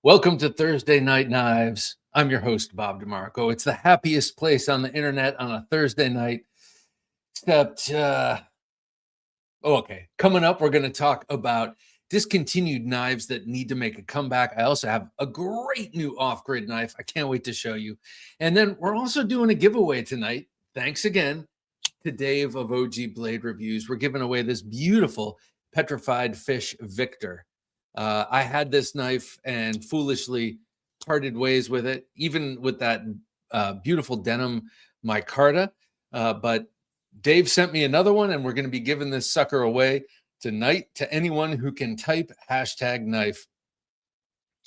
Welcome to Thursday Night Knives. I'm your host, Bob DeMarco. It's the happiest place on the internet on a Thursday night, except, okay. Coming up, we're going to talk about discontinued knives that need to make a comeback. I also have a great new off-grid knife. I can't wait to show you. And then we're also doing a giveaway tonight. Thanks again to Dave of OG Blade Reviews. We're giving away this beautiful Petrified Fish Victor. I had this knife and foolishly parted ways with it, even with that beautiful denim micarta. But Dave sent me another one, and we're going to be giving this sucker away tonight to anyone who can type #knife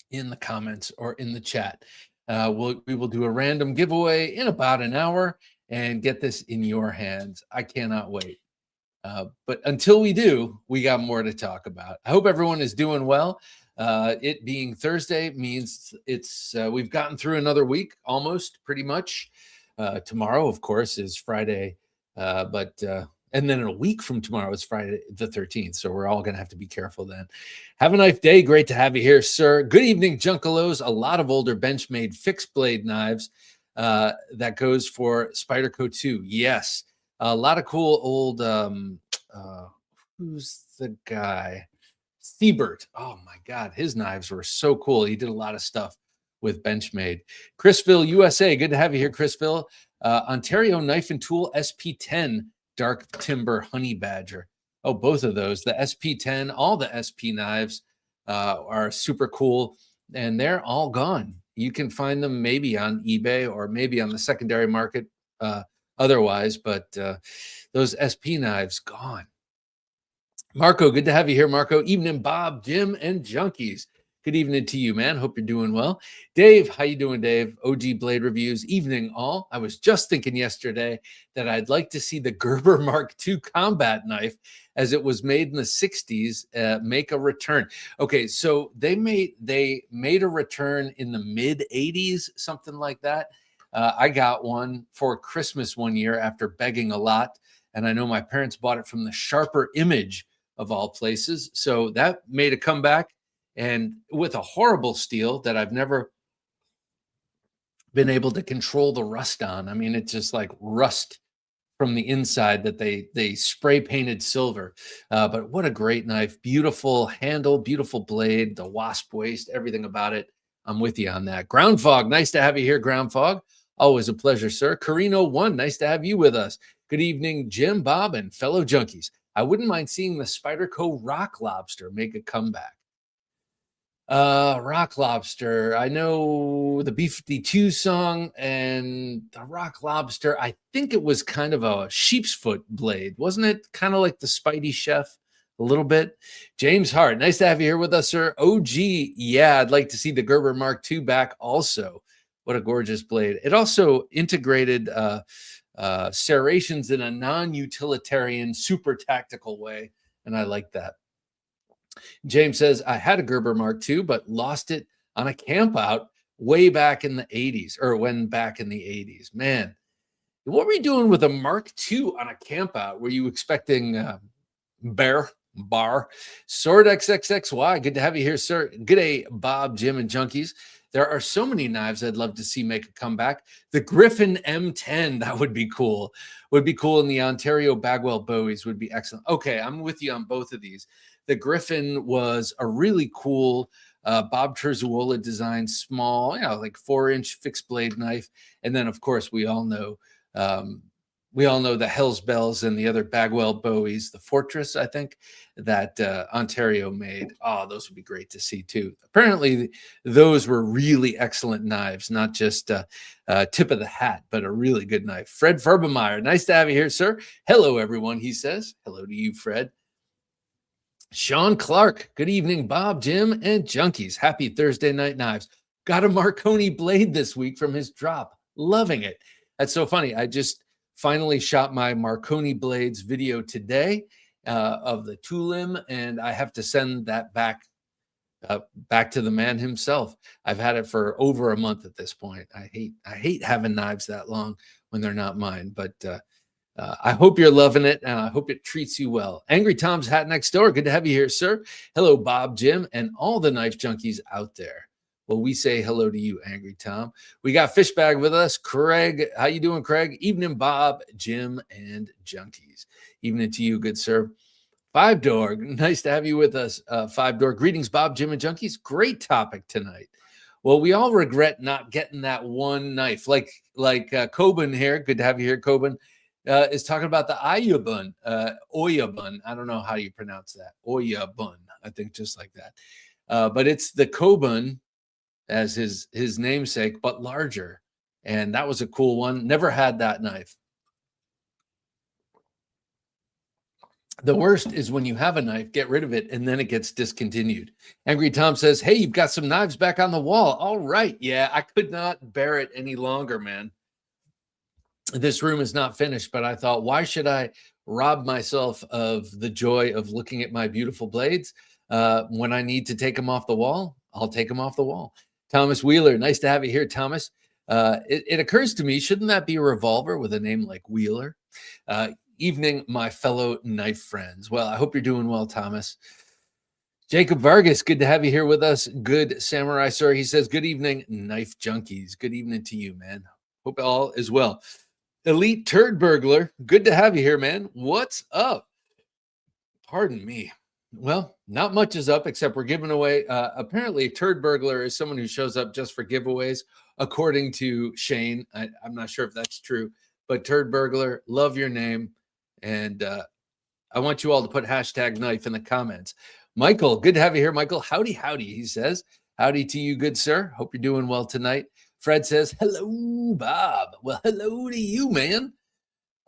in the comments or in the chat. We will do a random giveaway in about an hour and get this in your hands. I cannot wait. But until we do, we got more to talk about. I hope everyone is doing well. It being Thursday means we've gotten through another week, almost pretty much. Tomorrow, of course, is Friday, and then a week from tomorrow is Friday the 13th. So we're all going to have to be careful then. Have a nice day. Great to have you here, sir. Good evening, Junkalos. A lot of older Benchmade fixed blade knives that goes for Spyderco 2. Yes. A lot of cool old, who's the guy? Siebert. Oh my God, his knives were so cool. He did a lot of stuff with Benchmade. Chrisville, USA. Good to have you here, Chrisville. Ontario Knife and Tool SP10 Dark Timber Honey Badger. Oh, both of those. The SP10, all the SP knives are super cool, and they're all gone. You can find them maybe on eBay or maybe on the secondary market. Otherwise, but those SP knives gone. Marco, good to have you here, Marco. Evening, Bob, Jim, and Junkies. Good evening to you, man. Hope you're doing well. Dave, how you doing, Dave? OG Blade Reviews. Evening, all. I was just thinking yesterday that I'd like to see the Gerber Mark II combat knife, as it was made in the 60s, make a return. Okay, so they made a return in the mid 80s, something like that. I got one for Christmas one year after begging a lot, and I know my parents bought it from the Sharper Image of all places. So that made a comeback, and with a horrible steel that I've never been able to control the rust on. I mean, it's just like rust from the inside that they spray painted silver. But what a great knife. Beautiful handle, beautiful blade, the wasp waist, everything about it. I'm with you on that. Ground Fog, nice to have you here, Ground Fog. Always a pleasure, sir. Carino1, nice to have you with us. Good evening, Jim, Bob, and fellow junkies. I wouldn't mind seeing the Spyderco Rock Lobster make a comeback. Rock Lobster. I know the B-52 song and the Rock Lobster. I think it was kind of a sheep's foot blade. Wasn't it kind of like the Spidey Chef a little bit? James Hart, nice to have you here with us, sir. OG, yeah, I'd like to see the Gerber Mark II back also. What a gorgeous blade. It also integrated serrations in a non-utilitarian, super tactical way, and I like that. James says, I had a Gerber Mark II, but lost it on a camp out way back in the 80s, or when back in the 80s. Man, what were you doing with a Mark II on a camp out? Were you expecting bar? Sword XXXY, good to have you here, sir. Good day, Bob, Jim, and Junkies. There are so many knives I'd love to see make a comeback. The Griffin M10, that would be cool. Would be cool, and the Ontario Bagwell Bowies would be excellent. Okay, I'm with you on both of these. The Griffin was a really cool Bob Terzuola design, small, like 4-inch fixed blade knife. And then, of course, we all know the Hell's Bells and the other Bagwell Bowies, the Fortress, I think, that Ontario made. Oh, those would be great to see too. Apparently, those were really excellent knives, not just tip of the hat, but a really good knife. Fred Ferbemeyer, nice to have you here, sir. Hello, everyone, he says. Hello to you, Fred. Sean Clark, good evening, Bob, Jim, and Junkies. Happy Thursday Night Knives. Got a Marconi blade this week from his drop. Loving it. That's so funny. I just finally shot my Marconi blades video today of the Tulim, and I have to send that back to the man himself. I've had it for over a month at this point. I hate having knives that long when they're not mine, but I hope you're loving it, and I hope it treats you well. Angry Tom's Hat Next Door, good to have you here, sir. Hello, Bob, Jim, and all the knife junkies out there. Well, we say hello to you, Angry Tom. We got Fishbag with us. Craig, how you doing, Craig? Evening, Bob, Jim, and Junkies. Evening to you, good sir. Five Door, nice to have you with us. Five Door, greetings, Bob, Jim, and Junkies. Great topic tonight. Well, we all regret not getting that one knife. Like Coben here, good to have you here, Coben, is talking about the Oyabun. Oyabun. I don't know how you pronounce that. Oyabun. I think just like that. But it's the Coben as his namesake, but larger. And that was a cool one. Never had that knife. The worst is when you have a knife, get rid of it, and then it gets discontinued. Angry Tom says, hey, you've got some knives back on the wall. All right. Yeah, I could not bear it any longer, man. This room is not finished, but I thought, why should I rob myself of the joy of looking at my beautiful blades? When I need to take them off the wall, I'll take them off the wall. Thomas Wheeler, nice to have you here, Thomas. It occurs to me, shouldn't that be a revolver with a name like Wheeler? Evening, my fellow knife friends. Well, I hope you're doing well, Thomas. Jacob Vargas, good to have you here with us. Good Samurai Sir. He says, good evening, knife junkies. Good evening to you, man. Hope all is well. Elite Turd Burglar, good to have you here, man. What's up? Pardon me. Well, not much is up except we're giving away. Apparently, Turd Burglar is someone who shows up just for giveaways, according to Shane. I'm not sure if that's true, but Turd Burglar, love your name. And I want you all to put hashtag knife in the comments. Michael, good to have you here, Michael. Howdy, howdy, he says. Howdy to you, good sir. Hope you're doing well tonight. Fred says, hello, Bob. Well, hello to you, man.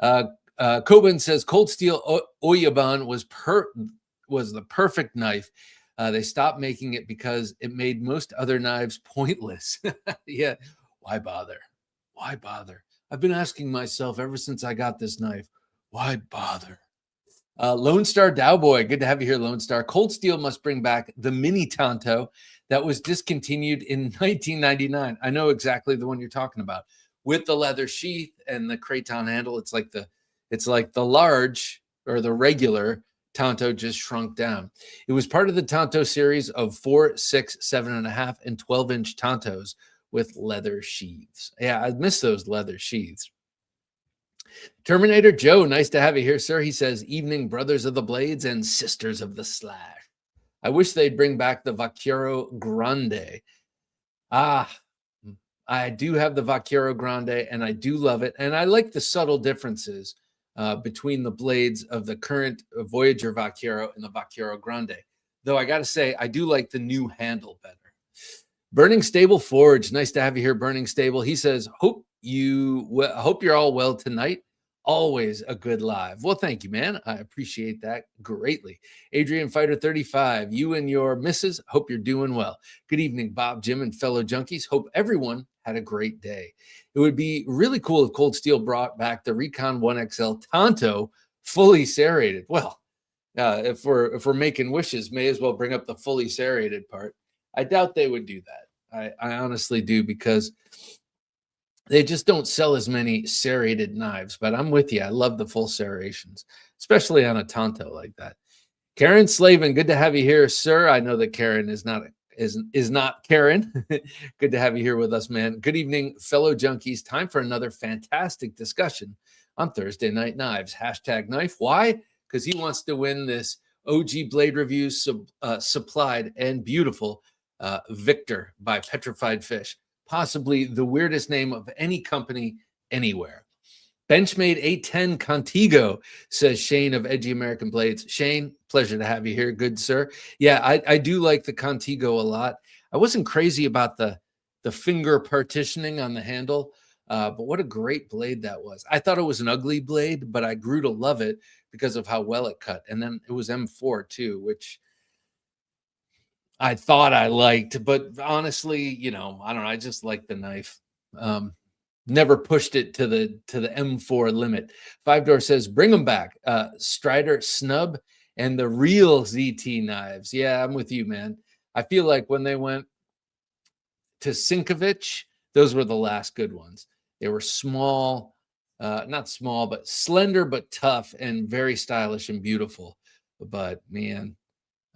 Coben says, Cold Steel Oyabun was the perfect knife. They stopped making it because it made most other knives pointless. Yeah, why bother? Why bother? I've been asking myself ever since I got this knife, why bother? Lone Star Dowboy, good to have you here, Lone Star. Cold Steel must bring back the mini Tonto that was discontinued in 1999. I know exactly the one you're talking about, with the leather sheath and the craton handle. It's like the large or the regular Tonto just shrunk down. It was part of the Tonto series of 4, 6, 7.5, and 12-inch Tontos with leather sheaths. Yeah, I miss those leather sheaths. Terminator Joe, nice to have you here, sir. He says, evening, brothers of the blades and sisters of the slash. I wish they'd bring back the Vaquero Grande. I do have the Vaquero Grande, and I do love it. And I like the subtle differences between the blades of the current Voyager Vaquero and the Vaquero Grande. Though I got to say, I do like the new handle better. Burning Stable Forge, nice to have you here, Burning Stable. He says, hope you're all well tonight. Always a good live. Well, thank you, man. I appreciate that greatly. Adrian Fighter 35, you and your missus, hope you're doing well. Good evening, Bob, Jim, and fellow junkies. Hope everyone had a great day. It would be really cool if Cold Steel brought back the Recon 1XL Tonto fully serrated. Well, if we're making wishes, may as well bring up the fully serrated part. I doubt they would do that. I honestly do, because they just don't sell as many serrated knives. But I'm with you. I love the full serrations, especially on a Tonto like that. Karen Slavin, good to have you here, sir. I know that Karen is not Karen. Good to have you here with us, man. Good evening, fellow junkies. Time for another fantastic discussion on Thursday Night Knives. Hashtag knife. Why? Because he wants to win this OG Blade Reviews supplied and beautiful Victor by Petrified Fish. Possibly the weirdest name of any company anywhere. Benchmade 810 Contego, says Shane of Edgy American Blades. Shane, pleasure to have you here. Good, sir. Yeah, I do like the Contego a lot. I wasn't crazy about the finger partitioning on the handle, but what a great blade that was. I thought it was an ugly blade, but I grew to love it because of how well it cut. And then it was M4 too, which I thought I liked, but honestly, I don't know. I just like the knife. Never pushed it to the M4 limit. Five Door says, bring them back. Strider Snub and the real ZT knives. Yeah, I'm with you, man. I feel like when they went to Sinkovich, those were the last good ones. They were small, not small, but slender, but tough and very stylish and beautiful. But man,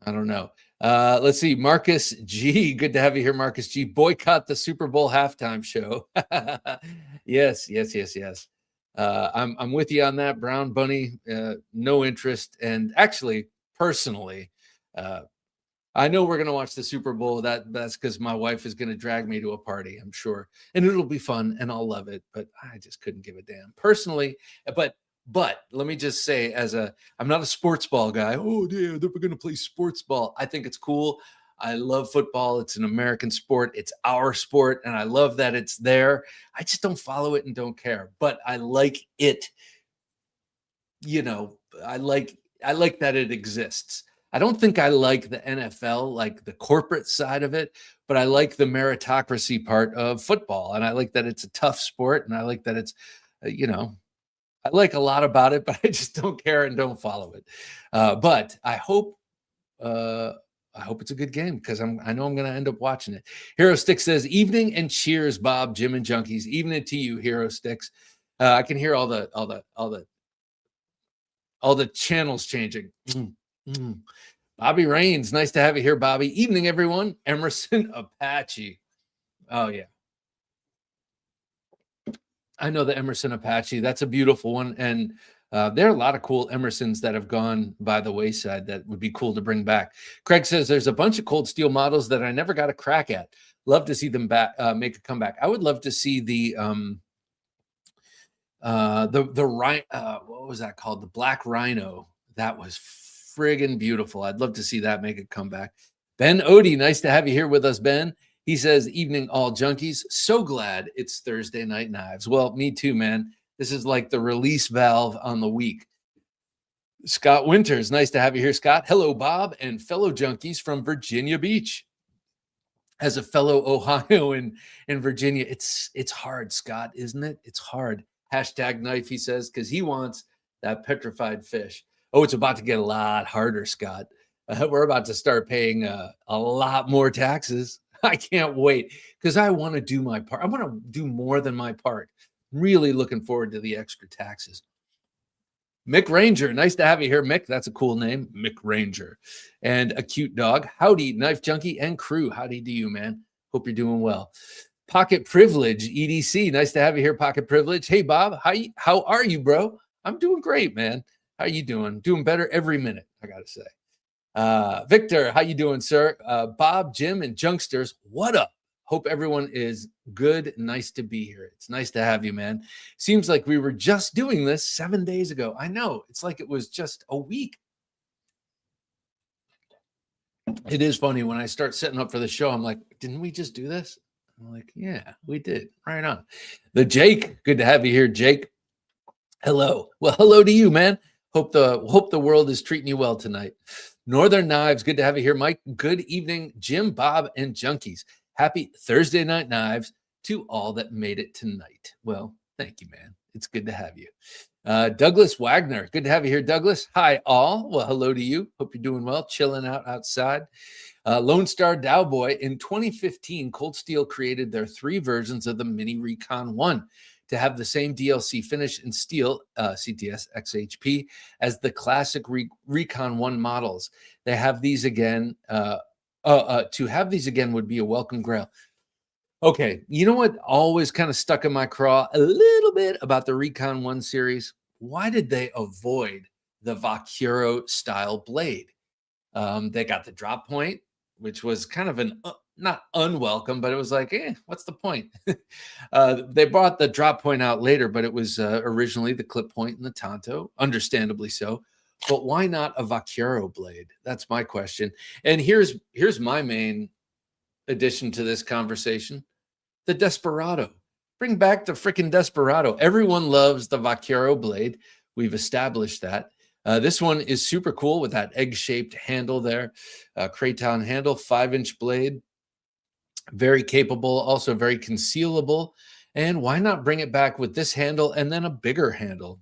I don't know. Let's see. Marcus G. Good to have you here, Marcus G. Boycott the Super Bowl halftime show. Yes. I'm with you on that. Brown Bunny, no interest. And actually, personally, I know we're going to watch the Super Bowl. That's because my wife is going to drag me to a party, I'm sure. And it'll be fun and I'll love it. But I just couldn't give a damn personally. But let me just say, I'm not a sports ball guy. Oh, yeah, we're going to play sports ball. I think it's cool. I love football. It's an American sport. It's our sport. And I love that it's there. I just don't follow it and don't care. But I like it. I like that it exists. I don't think I like the NFL, like the corporate side of it, but I like the meritocracy part of football. And I like that it's a tough sport. And I like that it's, I like a lot about it, but I just don't care and don't follow it. But I hope it's a good game because I know I'm going to end up watching it. Hero Sticks says, "Evening and cheers, Bob, Jim, and Junkies. Evening to you, Hero Sticks." I can hear all the channels changing. Bobby Rains, nice to have you here, Bobby. Evening, everyone. Emerson Apache. Oh yeah. I know the Emerson Apache. That's a beautiful one. And there are a lot of cool Emersons that have gone by the wayside that would be cool to bring back. Craig says there's a bunch of cold steel models that I never got a crack at. Love to see them make a comeback. I would love to see the what was that called? The Black Rhino. That was friggin' beautiful. I'd love to see that make a comeback. Ben Odie, nice to have you here with us, Ben. He says, "Evening, all junkies. So glad it's Thursday Night Knives." Well, me too, man. This is like the release valve on the week. Scott Winters, nice to have you here, Scott. Hello, Bob, and fellow junkies from Virginia Beach. As a fellow Ohio in Virginia, it's hard, Scott, isn't it? It's hard. #knife, he says, because he wants that petrified fish. Oh, it's about to get a lot harder, Scott. We're about to start paying a lot more taxes. I can't wait because I want to do my part. I want to do more than my part. Really looking forward to the extra taxes. Mick Ranger, nice to have you here, Mick. That's a cool name, Mick Ranger. And a cute dog. Howdy, Knife Junkie and crew. Howdy to you, man. Hope you're doing well. Pocket Privilege, EDC. Nice to have you here, Pocket Privilege. Hey, Bob. How are you, bro? I'm doing great, man. How you doing? Doing better every minute, I got to say. Victor, how you doing, sir? Bob, Jim, and Junksters, what up? Hope everyone is good. Nice to be here. It's nice to have you, man. Seems like we were just doing this 7 days ago. I know. It's like it was just a week. It is funny when I start setting up for the show. I'm like, didn't we just do this? I'm like, yeah, we did. Right on. The Jake, good to have you here, Jake. Hello. Well, hello to you, man. Hope the world is treating you well tonight. Northern Knives, good to have you here, Mike. Good evening, Jim, Bob, and Junkies. Happy Thursday Night Knives to all that made it tonight. Well, thank you, man. It's good to have you. Douglas Wagner, good to have you here, Douglas. Hi, all. Well, hello to you. Hope you're doing well, chilling out outside. Lone Star Dowboy, in 2015, Cold Steel created their 3 versions of the Mini Recon 1 to have the same DLC finish in steel, CTS XHP, as the classic Recon 1 models. They have these again. To have these again would be a welcome grail. Okay, you know what always kind of stuck in my craw a little bit about the Recon 1 series? Why did they avoid the Vaquero style blade? They got the drop point, which was kind of an not unwelcome, but it was like, what's the point? They brought the drop point out later, but it was originally the clip point and the Tonto, understandably so. But why not a Vaquero blade? That's my question. And here's my main addition to this conversation: the Desperado. Bring back the freaking Desperado. Everyone loves the Vaquero blade. We've established that. This one is super cool with that egg-shaped handle there. Craton handle, 5-inch blade. Very capable, also very concealable. And why not bring it back with this handle and then a bigger handle?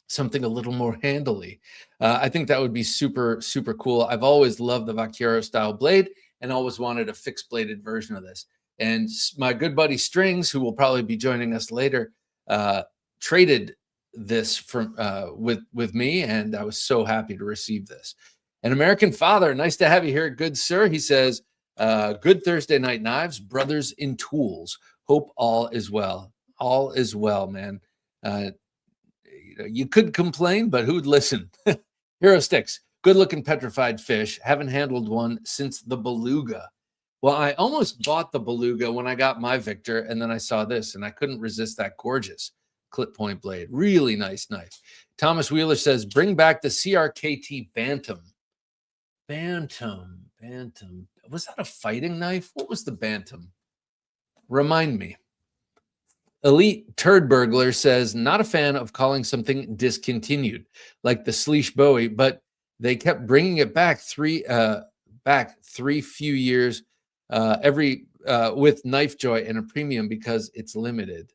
Something a little more handily. I think that would be super, super cool. I've always loved the Vaquero style blade and always wanted a fixed bladed version of this. And my good buddy Strings, who will probably be joining us later, traded this from with me, and I was so happy to receive this. An American Father, nice to have you here, good sir. He says, good Thursday night knives, brothers in tools. Hope all is well. All is well, man. You could complain, but who'd listen? Hero Sticks, good looking petrified fish. Haven't handled one since the beluga. Well, I almost bought the beluga when I got my Victor, and then I saw this, and I couldn't resist that gorgeous clip point blade. Really nice knife. Thomas Wheeler says, bring back the CRKT Bantam. Bantam. Was that a fighting knife? What was the Bantam? Remind me. Elite Turd Burglar says, not a fan of calling something discontinued, like the Sleesh Bowie, but they kept bringing it back three few years every with Knife Joy and a premium because it's limited.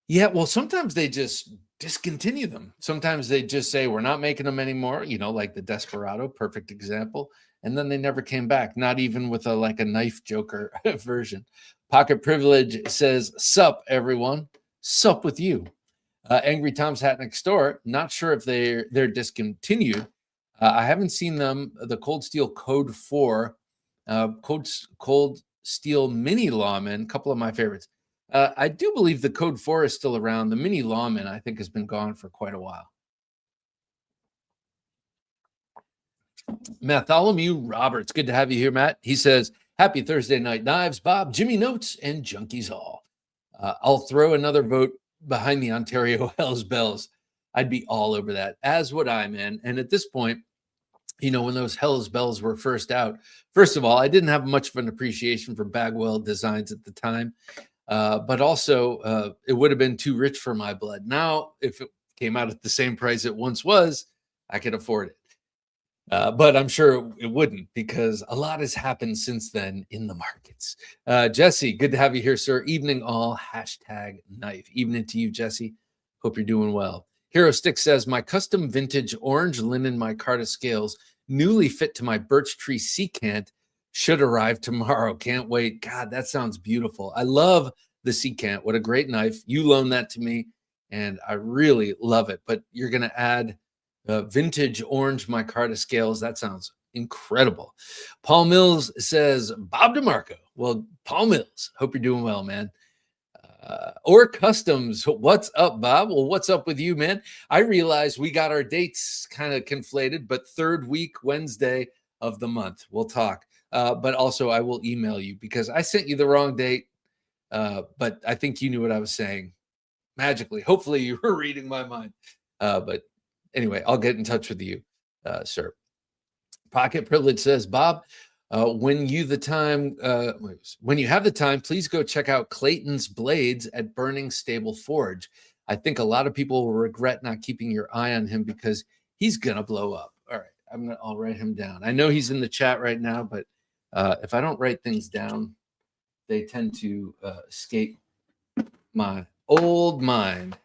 Yeah, well, sometimes they just discontinue them. Sometimes they just say, we're not making them anymore, like the Desperado, perfect example. And then they never came back, not even with a Knife Joker version. Pocket Privilege says, sup, everyone. Sup with you. Angry Tom's Hat Next Door, not sure if they're discontinued. I haven't seen them. The Cold Steel Code 4, Cold Steel Mini Lawman, a couple of my favorites. I do believe the Code 4 is still around. The Mini Lawman, I think, has been gone for quite a while. Bartholomew Roberts, good to have you here, Matt. He says, happy Thursday night knives, Bob, Jimmy Notes, and Junkies all. I'll throw another vote behind the Ontario Hells Bells. I'd be all over that, as would I, man. And at this point, when those Hells Bells were first out, first of all, I didn't have much of an appreciation for Bagwell designs at the time. But also, it would have been too rich for my blood. Now, if it came out at the same price it once was, I could afford it. But I'm sure it wouldn't, because a lot has happened since then in the markets. Jesse, good to have you here, sir. Evening all, #knife. Evening to you, Jesse. Hope you're doing well. Hero Stick says, my custom vintage orange linen micarta scales, newly fit to my birch tree sea cant, should arrive tomorrow. Can't wait. God, that sounds beautiful. I love the sea cant. What a great knife. You loaned that to me, and I really love it. But you're going to add vintage orange micarta scales. That sounds incredible. Paul Mills says, Bob DeMarco. Well, Paul Mills, hope you're doing well, man. Or Customs, what's up, Bob? Well, what's up with you, man? I realize we got our dates kind of conflated, but third week, Wednesday of the month. We'll talk. But also, I will email you because I sent you the wrong date. But I think you knew what I was saying magically. Hopefully, you were reading my mind. But anyway, I'll get in touch with you, sir. Pocket Privilege says, Bob, when you have the time, please go check out Clayton's Blades at Burning Stable Forge. I think a lot of people will regret not keeping your eye on him because he's gonna blow up. All right, I'll write him down. I know he's in the chat right now, but if I don't write things down, they tend to escape my old mind.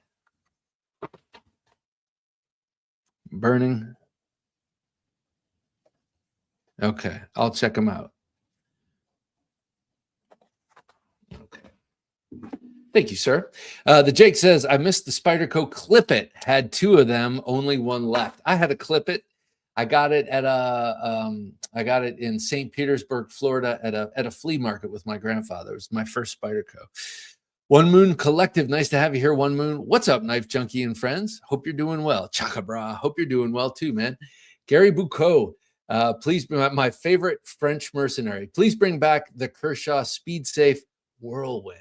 Burning. Okay, I'll check them out. Okay. Thank you, sir. The Jake says, I missed the Spyderco Clip It. Had two of them, only one left. I had a Clip It. I got it at I got it in St. Petersburg, Florida at a flea market with my grandfather. It was my first Spyderco. One Moon Collective, nice to have you here, One Moon. What's up, Knife Junkie and friends? Hope you're doing well. Chaka bra, hope you're doing well too, man. Gary Bucco, please, my favorite French mercenary. Please bring back the Kershaw Speed Safe Whirlwind.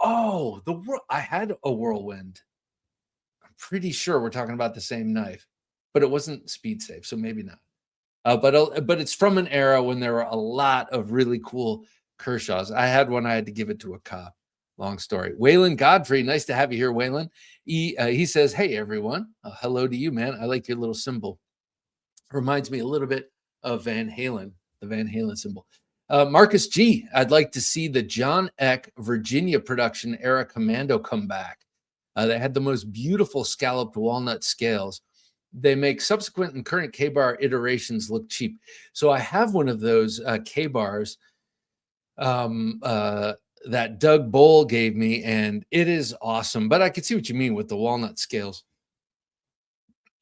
Oh, I had a Whirlwind. I'm pretty sure we're talking about the same knife, but it wasn't Speed Safe, so maybe not. But it's from an era when there were a lot of really cool Kershaws. I had one. I had to give it to a cop. Long story. Waylon Godfrey, nice to have you here, Waylon. He says, hey, everyone. Hello to you, man. I like your little symbol. Reminds me a little bit of Van Halen, the Van Halen symbol. Marcus G, I'd like to see the John Eck Virginia production era Commando come back. They had the most beautiful scalloped walnut scales. They make subsequent and current K-bar iterations look cheap. So I have one of those K-bars that Doug Bowl gave me, and it is awesome. But I can see what you mean with the walnut scales.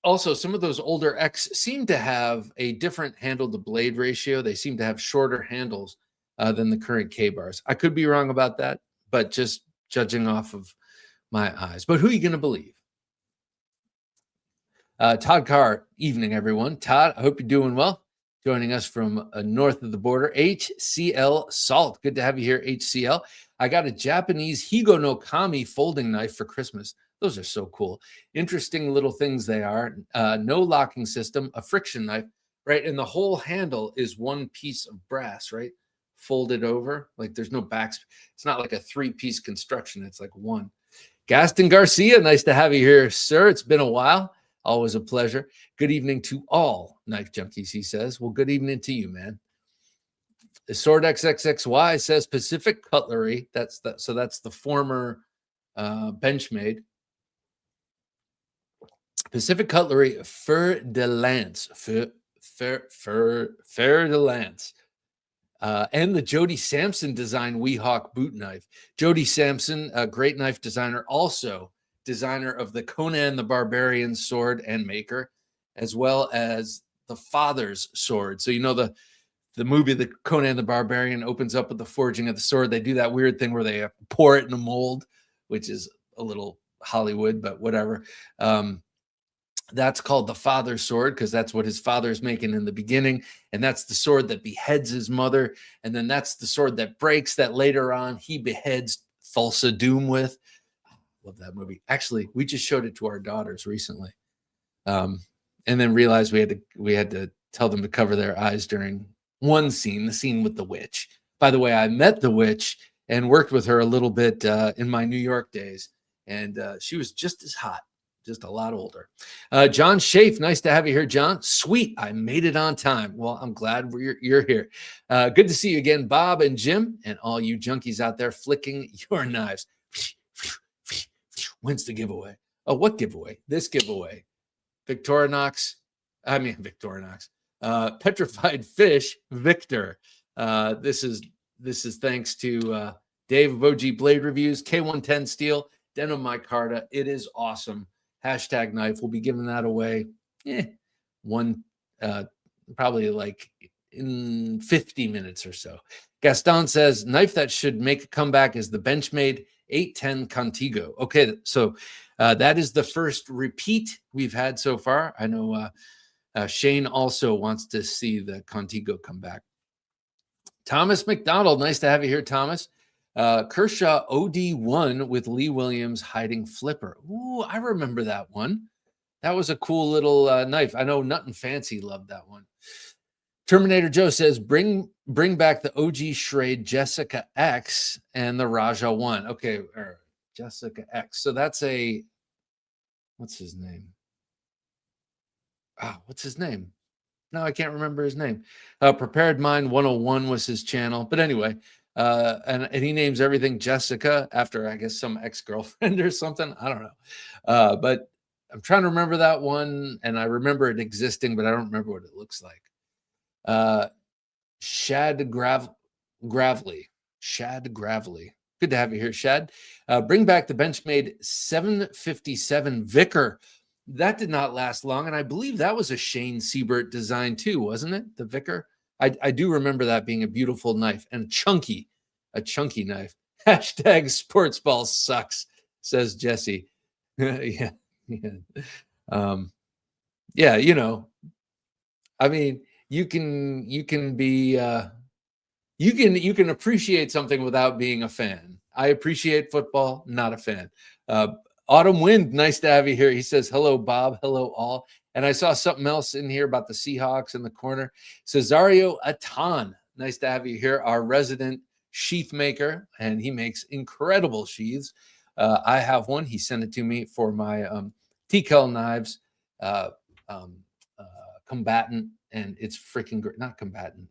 Also, some of those older X seem to have a different handle to blade ratio. They seem to have shorter handles than the current K bars. I could be wrong about that, but just judging off of my eyes. But who are you going to believe? Todd Carr, evening, everyone. Todd, I hope you're doing well. Joining us from north of the border, HCL Salt. Good to have you here, HCL. I got a Japanese Higo no Kami folding knife for Christmas. Those are so cool. Interesting little things they are. No locking system, a friction knife, right? And the whole handle is one piece of brass, right? Folded over. Like there's no backs. It's not like a three-piece construction. It's like one. Gaston Garcia, nice to have you here, sir. It's been a while. Always a pleasure. Good evening to all knife junkies, he says. Well, good evening to you, man. The Sword XXXY says Pacific Cutlery. That's the former Benchmade. Pacific Cutlery Fer de Lance. Fer de Lance. And the Jody Samson design Weehawk boot knife. Jody Samson, a great knife designer, also designer of the Conan the Barbarian sword and maker, as well as the Father's sword. So you know the movie the Conan the Barbarian opens up with the forging of the sword. They do that weird thing where they pour it in a mold, which is a little Hollywood, but whatever. That's called the Father's sword because that's what his father's making in the beginning. And that's the sword that beheads his mother. And then that's the sword that breaks that later on he beheads Thulsa Doom with. Love that movie. Actually, we just showed it to our daughters recently. And then realized we had to tell them to cover their eyes during one scene, the scene with the witch. By the way, I met the witch and worked with her a little bit in my New York days. And she was just as hot, just a lot older. John Schaaf, nice to have you here, John. Sweet, I made it on time. Well, I'm glad you're here. Good to see you again, Bob and Jim, and all you junkies out there flicking your knives. When's the giveaway? Oh, what giveaway? This giveaway. Victorinox. Petrified Fish Victor. This is thanks to Dave of OG Blade Reviews, K110 Steel, Denim Micarta. It is awesome. Hashtag knife. We'll be giving that away. Probably like in 50 minutes or so. Gaston says knife that should make a comeback is the Benchmade 810 Contego. Okay, so that is the first repeat we've had so far. I know Shane also wants to see the Contego come back. Thomas McDonald, nice to have you here, Thomas. Kershaw OD1 with Lee Williams hiding flipper. Ooh, I remember that one. That was a cool little knife. I know Nothing Fancy loved that one. Terminator Joe says, bring back the OG Schrade Jessica X and the Raja 1. Okay, Jessica X. So that's what's his name? What's his name? No, I can't remember his name. Prepared Mind 101 was his channel. But anyway, and he names everything Jessica after, I guess, some ex-girlfriend or something. I don't know. But I'm trying to remember that one, and I remember it existing, but I don't remember what it looks like. Shad Gravely. Good to have you here, Shad. Bring back the Benchmade 757 Vicar. That did not last long, and I believe that was a Shane Siebert design too, wasn't it? The Vicar. I do remember that being a beautiful knife and a chunky knife. Hashtag sports ball sucks, says Jesse. Yeah. Yeah, you know, I mean, you can be you can appreciate something without being a fan. I appreciate football, not a fan. Autumn Wind, nice to have you here. He says, hello, Bob. Hello, all. And I saw something else in here about the Seahawks in the corner. Cesario Atan, nice to have you here, our resident sheath maker, and he makes incredible sheaths. I have one. He sent it to me for my TKL knives, Combatant, and it's freaking great. Not Combatant,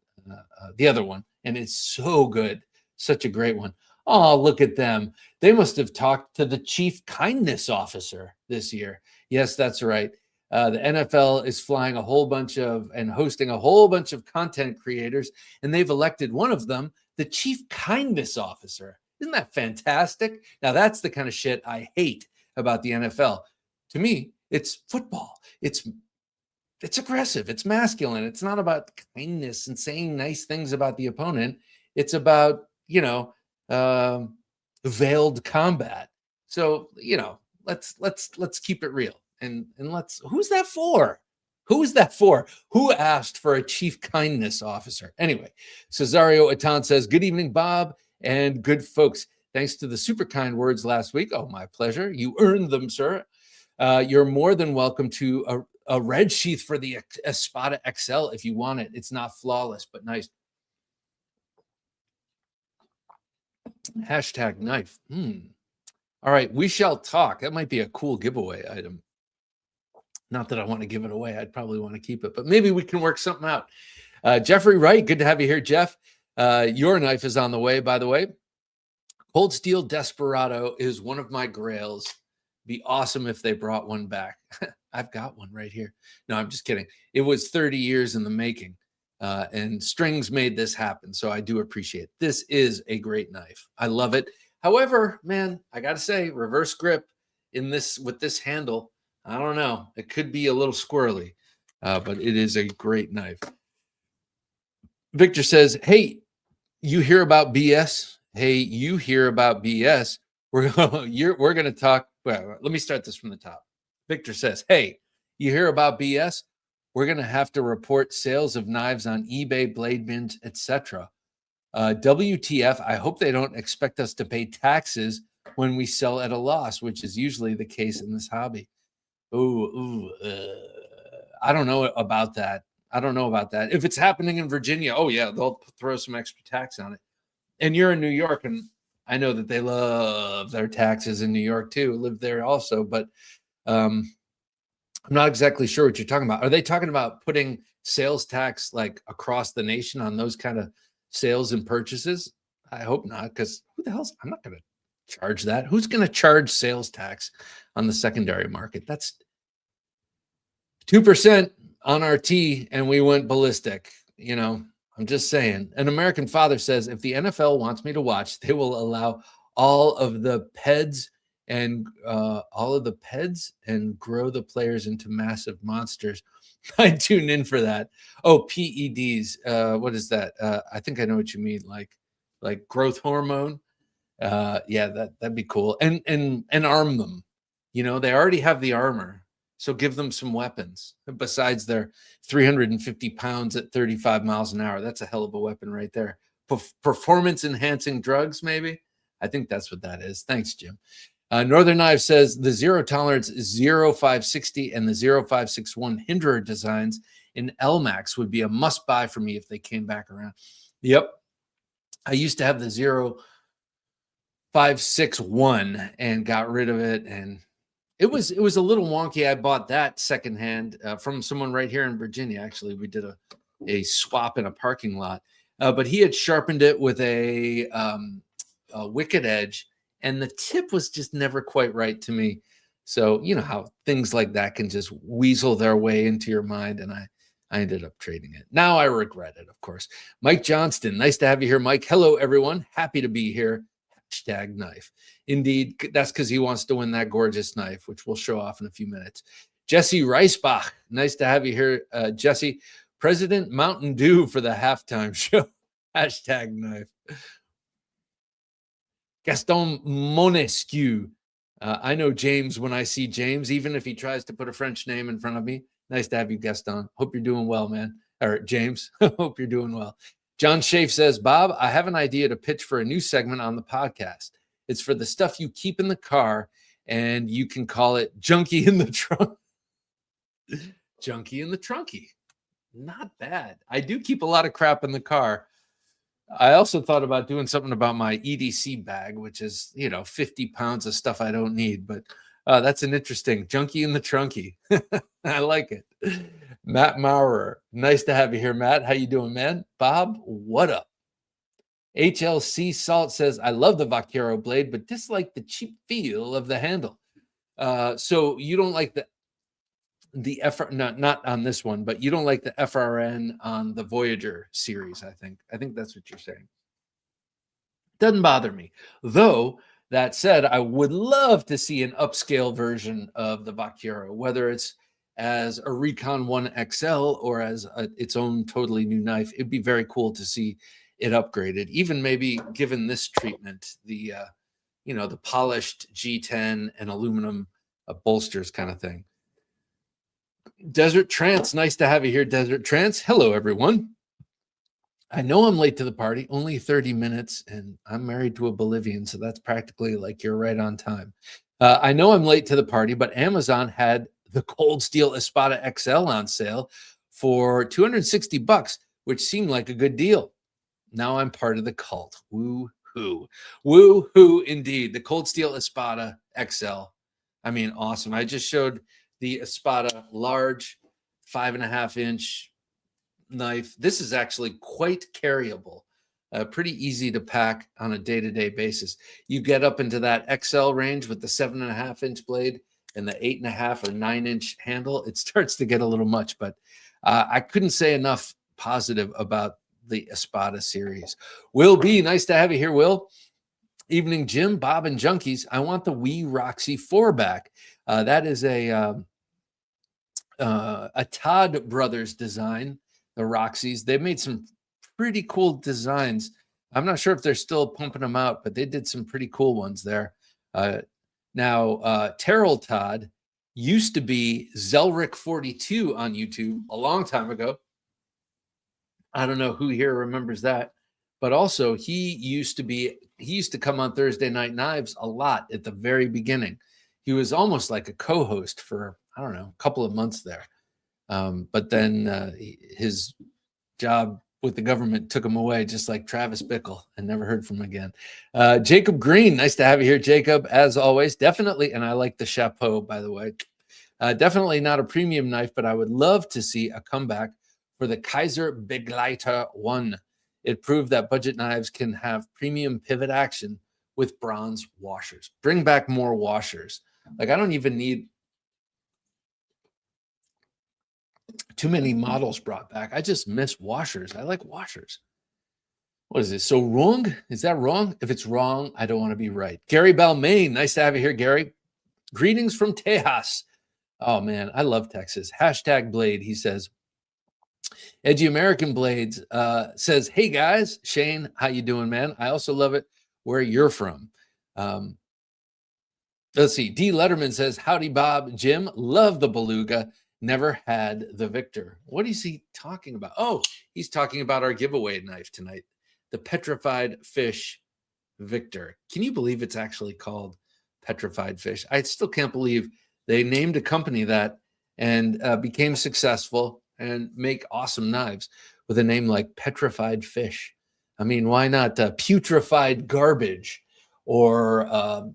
the other one, and it's so good. Such a great one. Oh, look at them. They must have talked to the chief kindness officer this year. Yes, that's right. The NFL is flying a whole bunch of and hosting a whole bunch of content creators, and they've elected one of them the chief kindness officer. Isn't that fantastic? Now, that's the kind of shit I hate about the NFL. To me, It's football. It's aggressive. It's masculine. It's not about kindness and saying nice things about the opponent. It's about, veiled combat. So, let's keep it real. And who's that for? Who is that for? Who asked for a chief kindness officer? Anyway, Cesario Atan says, good evening, Bob and good folks. Thanks to the super kind words last week. Oh, my pleasure. You earned them, sir. You're more than welcome to a red sheath for the Espada XL if you want it. It's not flawless, but nice. Hashtag knife. All right, we shall talk. That might be a cool giveaway item. Not that I want to give it away. I'd probably want to keep it, but maybe we can work something out. Jeffrey Wright, good to have you here, Jeff. Your knife is on the way, by the way. Cold Steel Desperado is one of my grails. Be awesome if they brought one back. I've got one right here. No, I'm just kidding. It was 30 years in the making, and Strings made this happen, so I do appreciate it. This is a great knife. I love it. However, man, I got to say, reverse grip with this handle, I don't know. It could be a little squirrely, but it is a great knife. Victor says, hey, you hear about BS? Hey, you hear about BS? We're going to talk. Well, let me start this from the top. Victor says, hey, you hear about BS? We're going to have to report sales of knives on eBay, Blade Bins, etc. WTF, I hope they don't expect us to pay taxes when we sell at a loss, which is usually the case in this hobby. I don't know about that. If it's happening in Virginia, oh yeah, they'll throw some extra tax on it. And you're in New York, and I know that they love their taxes in New York too. Live there also, but I'm not exactly sure what you're talking about. Are they talking about putting sales tax like across the nation on those kind of sales and purchases? I hope not, because who the hell's, I'm not going to charge that. Who's going to charge sales tax on the secondary market? That's 2% on our tea, and we went ballistic. I'm just saying. An American father says, if the NFL wants me to watch, they will allow all of the peds and grow the players into massive monsters. I tune in for that. Oh, PEDs. What is that? I think I know what you mean. Like growth hormone. Yeah, that'd be cool. And arm them. They already have the armor. So give them some weapons besides their 350 pounds at 35 miles an hour. That's a hell of a weapon right there. Performance enhancing drugs, maybe. I think that's what that is. Thanks, Jim. Northern Knife says the zero tolerance 0560 and the 0561 Hinderer designs in LMAX would be a must buy for me if they came back around. Yep. I used to have the 0561 and got rid of it, and it was a little wonky. I bought that secondhand from someone right here in Virginia. Actually, we did a swap in a parking lot, but he had sharpened it with a wicked edge, and the tip was just never quite right to me. So you know how things like that can just weasel their way into your mind, and I ended up trading it. Now I regret it, of course. Mike Johnston, nice to have you here, Mike. Hello, everyone. Happy to be here. Hashtag knife. Indeed, that's because he wants to win that gorgeous knife, which we'll show off in a few minutes. Jesse Reisbach, nice to have you here, Jesse. President Mountain Dew for the halftime show. Hashtag knife. Gaston Monescu. I know James when I see James, even if he tries to put a French name in front of me. Nice to have you, Gaston. Hope you're doing well, man. Or James, hope you're doing well. John Schaaf says, Bob, I have an idea to pitch for a new segment on the podcast. It's for the stuff you keep in the car, and you can call it Junkie in the Trunk. Junkie in the Trunkie. Not bad. I do keep a lot of crap in the car. I also thought about doing something about my EDC bag, which is, 50 pounds of stuff I don't need. But that's an interesting Junkie in the Trunkie. I like it. Matt Maurer. Nice to have you here, Matt. How you doing, man? Bob, what up? HLC Salt says, I love the Vaquero blade, but dislike the cheap feel of the handle. So you don't like the not on this one, but you don't like the FRN on the Voyager series, I think. I think that's what you're saying. Doesn't bother me. Though That said, I would love to see an upscale version of the Vaquero, whether it's as a Recon 1 XL or as its own totally new knife. It'd be very cool to see it upgraded, even maybe given this treatment, the the polished G10 and aluminum bolsters kind of thing. Desert Trance, nice to have you here, Desert Trance. Hello, everyone. I know I'm late to the party, only 30 minutes, and I'm married to a Bolivian, so that's practically like you're right on time. I know I'm late to the party, but Amazon had the Cold Steel Espada XL on sale for $260, which seemed like a good deal. Now I'm part of the cult. Woo-hoo. Woo-hoo indeed. The Cold Steel Espada XL. I mean, awesome. I just showed the Espada large 5.5-inch knife. This is actually quite carryable, pretty easy to pack on a day-to-day basis. You get up into that XL range with the 7.5-inch blade and the 8.5 or 9-inch handle. It starts to get a little much, but I couldn't say enough positive about the Espada series. Will B, nice to have you here, Will. Evening, Jim, Bob, and Junkies. I want the Wee Roxy 4 back. That is a Todd Brothers design, the Roxys. They've made some pretty cool designs. I'm not sure if they're still pumping them out, but they did some pretty cool ones there. Now, Terrell Todd used to be Zelric 42 on YouTube a long time ago. I don't know who here remembers that, but also he used to come on Thursday Night Knives a lot at the very beginning. He was almost like a co-host for, I don't know, a couple of months there. But then his job with the government took him away, just like Travis Bickle, and never heard from him again. Jacob Green, nice to have you here, Jacob, as always. Definitely, and I like the chapeau, by the way. Definitely not a premium knife, but I would love to see a comeback for the Kaiser Begleiter 1. It proved that budget knives can have premium pivot action with bronze washers. Bring back more washers. Like, I don't even need too many models brought back. I just miss washers. I like washers. What is this? So wrong? Is that wrong? If it's wrong, I don't want to be right. Gary Balmain, nice to have you here, Gary. Greetings from Tejas. Oh, man, I love Texas. Hashtag Blade, he says. Edgy American Blades says, hey, guys. Shane, how you doing, man? I also love it where you're from. Let's see. D. Letterman says, howdy, Bob. Jim, love the Beluga. Never had the Victor. What is he talking about? Oh, he's talking about our giveaway knife tonight, the Petrified Fish Victor. Can you believe it's actually called Petrified Fish? I still can't believe they named a company that and became successful and make awesome knives with a name like Petrified Fish. I mean, why not putrefied garbage or,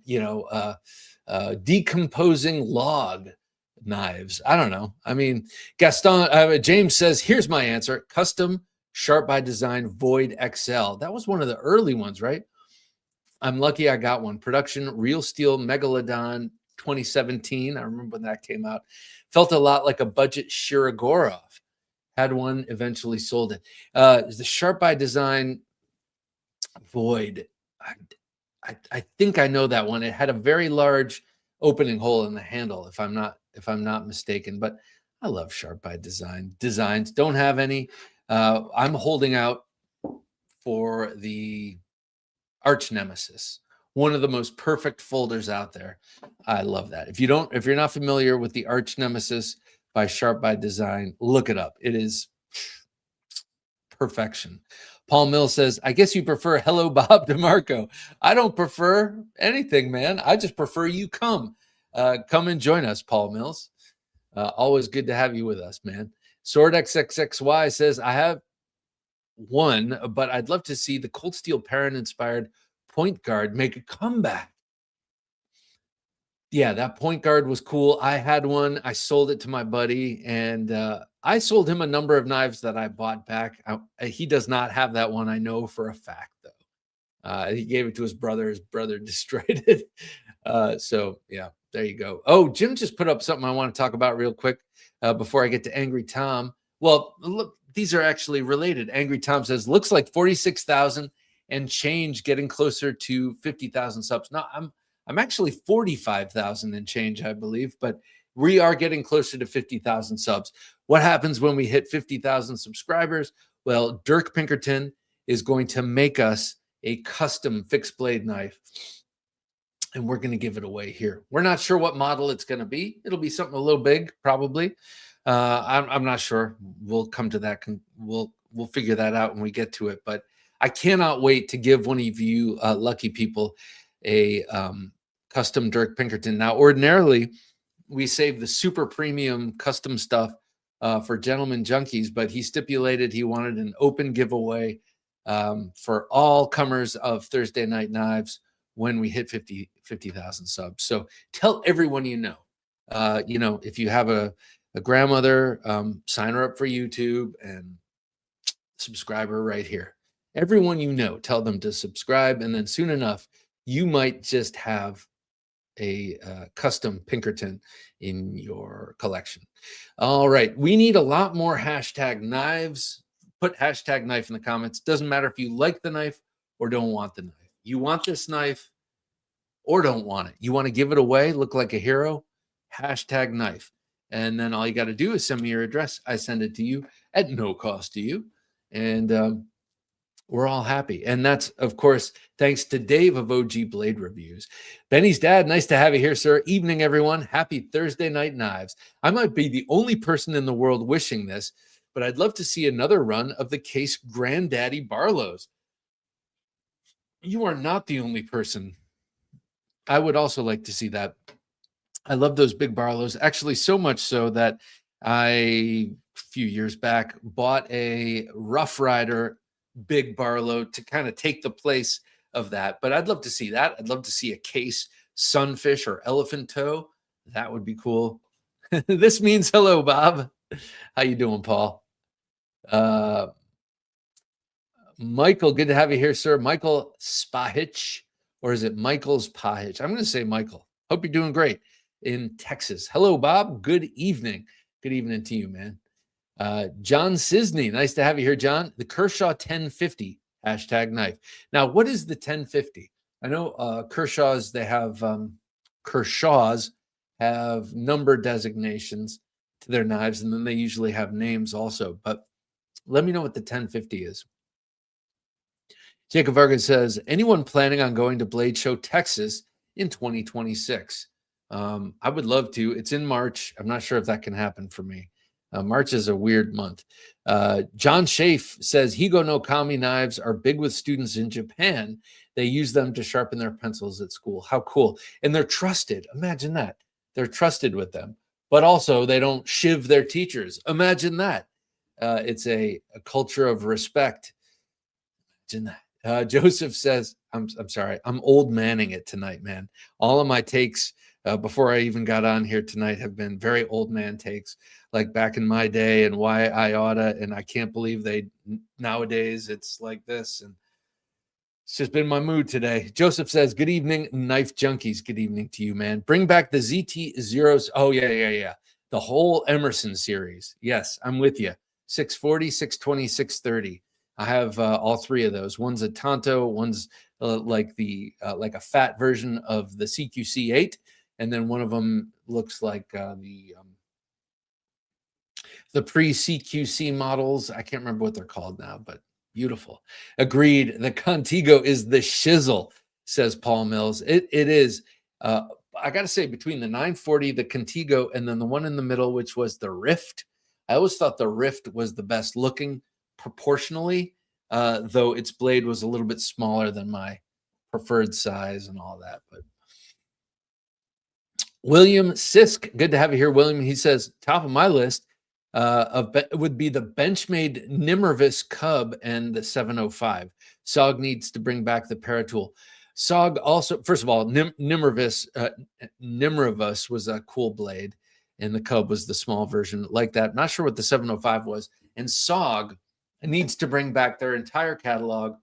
decomposing log knives? I don't know. I mean, James says, here's my answer. Custom Sharp by Design Void XL. That was one of the early ones, right? I'm lucky I got one. Production Real Steel Megalodon 2017. I remember when that came out. Felt a lot like a budget Shirogorov. Had one, eventually sold it. The Sharp by Design Void. I think I know that one. It had a very large opening hole in the handle, if I'm not mistaken. But I love Sharp by Design. Designs don't have any. I'm holding out for the Arch Nemesis, one of the most perfect folders out there. I love that. If you're not familiar with the Arch Nemesis by Sharp by Design, look it up. It is perfection. Paul Mills says, I guess you prefer Hello Bob DeMarco. I don't prefer anything, man. I just prefer you come and join us, Paul Mills. Always good to have you with us, man. Sword XXXY says, I have one, but I'd love to see the Cold Steel Perrin-inspired point guard make a comeback. Yeah, that point guard was cool. I had one. I sold it to my buddy, and I sold him a number of knives that I bought back. He does not have that one. I know for a fact, though. He gave it to his brother. His brother destroyed it. So, yeah, there you go. Oh, Jim just put up something I want to talk about real quick before I get to Angry Tom. Well, look, these are actually related. Angry Tom says, looks like 46,000 and change, getting closer to 50,000 subs. Now I'm actually 45,000 and change, I believe, but we are getting closer to 50,000 subs. What happens when we hit 50,000 subscribers? Well, Dirk Pinkerton is going to make us a custom fixed blade knife, and we're going to give it away here. We're not sure what model it's going to be. It'll be something a little big, probably. I'm not sure. We'll come to that. We'll figure that out when we get to it. But I cannot wait to give one of you lucky people a custom Dirk Pinkerton. Now, ordinarily, we save the super premium custom stuff for gentlemen junkies, but he stipulated he wanted an open giveaway for all comers of Thursday Night Knives when we hit 50,000 subs. So tell everyone you know. If you have a grandmother, sign her up for YouTube and subscribe her right here. Everyone you know, tell them to subscribe, and then soon enough, you might just have a custom Pinkerton in your collection. All right, we need a lot more hashtag knives. Put hashtag knife in the comments. Doesn't matter if you like the knife or don't want the knife. You want this knife or don't want it. You want to give it away, look like a hero, hashtag knife. And then all you got to do is send me your address. I send it to you at no cost to you. And we're all happy. And that's, of course, thanks to Dave of OG Blade Reviews. Benny's dad, nice to have you here, sir. Evening, everyone. Happy Thursday Night Knives. I might be the only person in the world wishing this, but I'd love to see another run of the Case Granddaddy Barlows. You are not the only person. I would also like to see that. I love those big Barlows, actually so much so that a few years back, bought a Rough Rider big Barlow to kind of take the place of that. But I'd love to see that. I'd love to see a Case Sunfish or Elephant Toe. That would be cool. This means hello, Bob. How you doing, Paul? Michael, good to have you here, sir. Michael Spahich, or is it Michael's Pahich? I'm going to say Michael. Hope you're doing great in Texas. Hello, Bob. Good evening. Good evening to you, man. John Sisney, nice to have you here, John. The Kershaw 1050 hashtag knife. Now, what is the 1050? I know Kershaw's, they have Kershaws have number designations to their knives, and then they usually have names also. But let me know what the 1050 is. Jacob Vargas says, anyone planning on going to Blade Show Texas in 2026? I would love to. It's in March. I'm not sure if that can happen for me. March is a weird month. John Schaaf says, Higo no Kami knives are big with students in Japan. They use them to sharpen their pencils at school. How cool. And they're trusted. Imagine that. They're trusted with them. But also, they don't shiv their teachers. Imagine that. It's a culture of respect. Imagine that. Joseph says, I'm sorry, I'm old manning it tonight, man. All of my takes before I even got on here tonight have been very old man takes, like back in my day and why I oughta, and I can't believe nowadays it's like this, and it's just been my mood today. Joseph says, good evening, Knife Junkies. Good evening to you, man. Bring back the ZT Zeros. Oh, yeah. The whole Emerson series. Yes, I'm with you. 640, 620, 630. I have all three of those. One's a Tonto, one's like a fat version of the CQC8, and then one of them looks like the pre-CQC models. I can't remember what they're called now, but beautiful. Agreed. The Contego is the shizzle, says Paul Mills. It is. I got to say, between the 940, the Contego, and then the one in the middle, which was the Rift. I always thought the Rift was the best looking proportionally, though its blade was a little bit smaller than my preferred size and all that. But William Sisk, good to have you here, William. He says, top of my list would be the Benchmade Nimmervis Cub and the 705. SOG needs to bring back the Paratool. SOG also, first of all, Nimmervis was a cool blade, and the Cub was the small version like that. Not sure what the 705 was. And SOG needs to bring back their entire catalog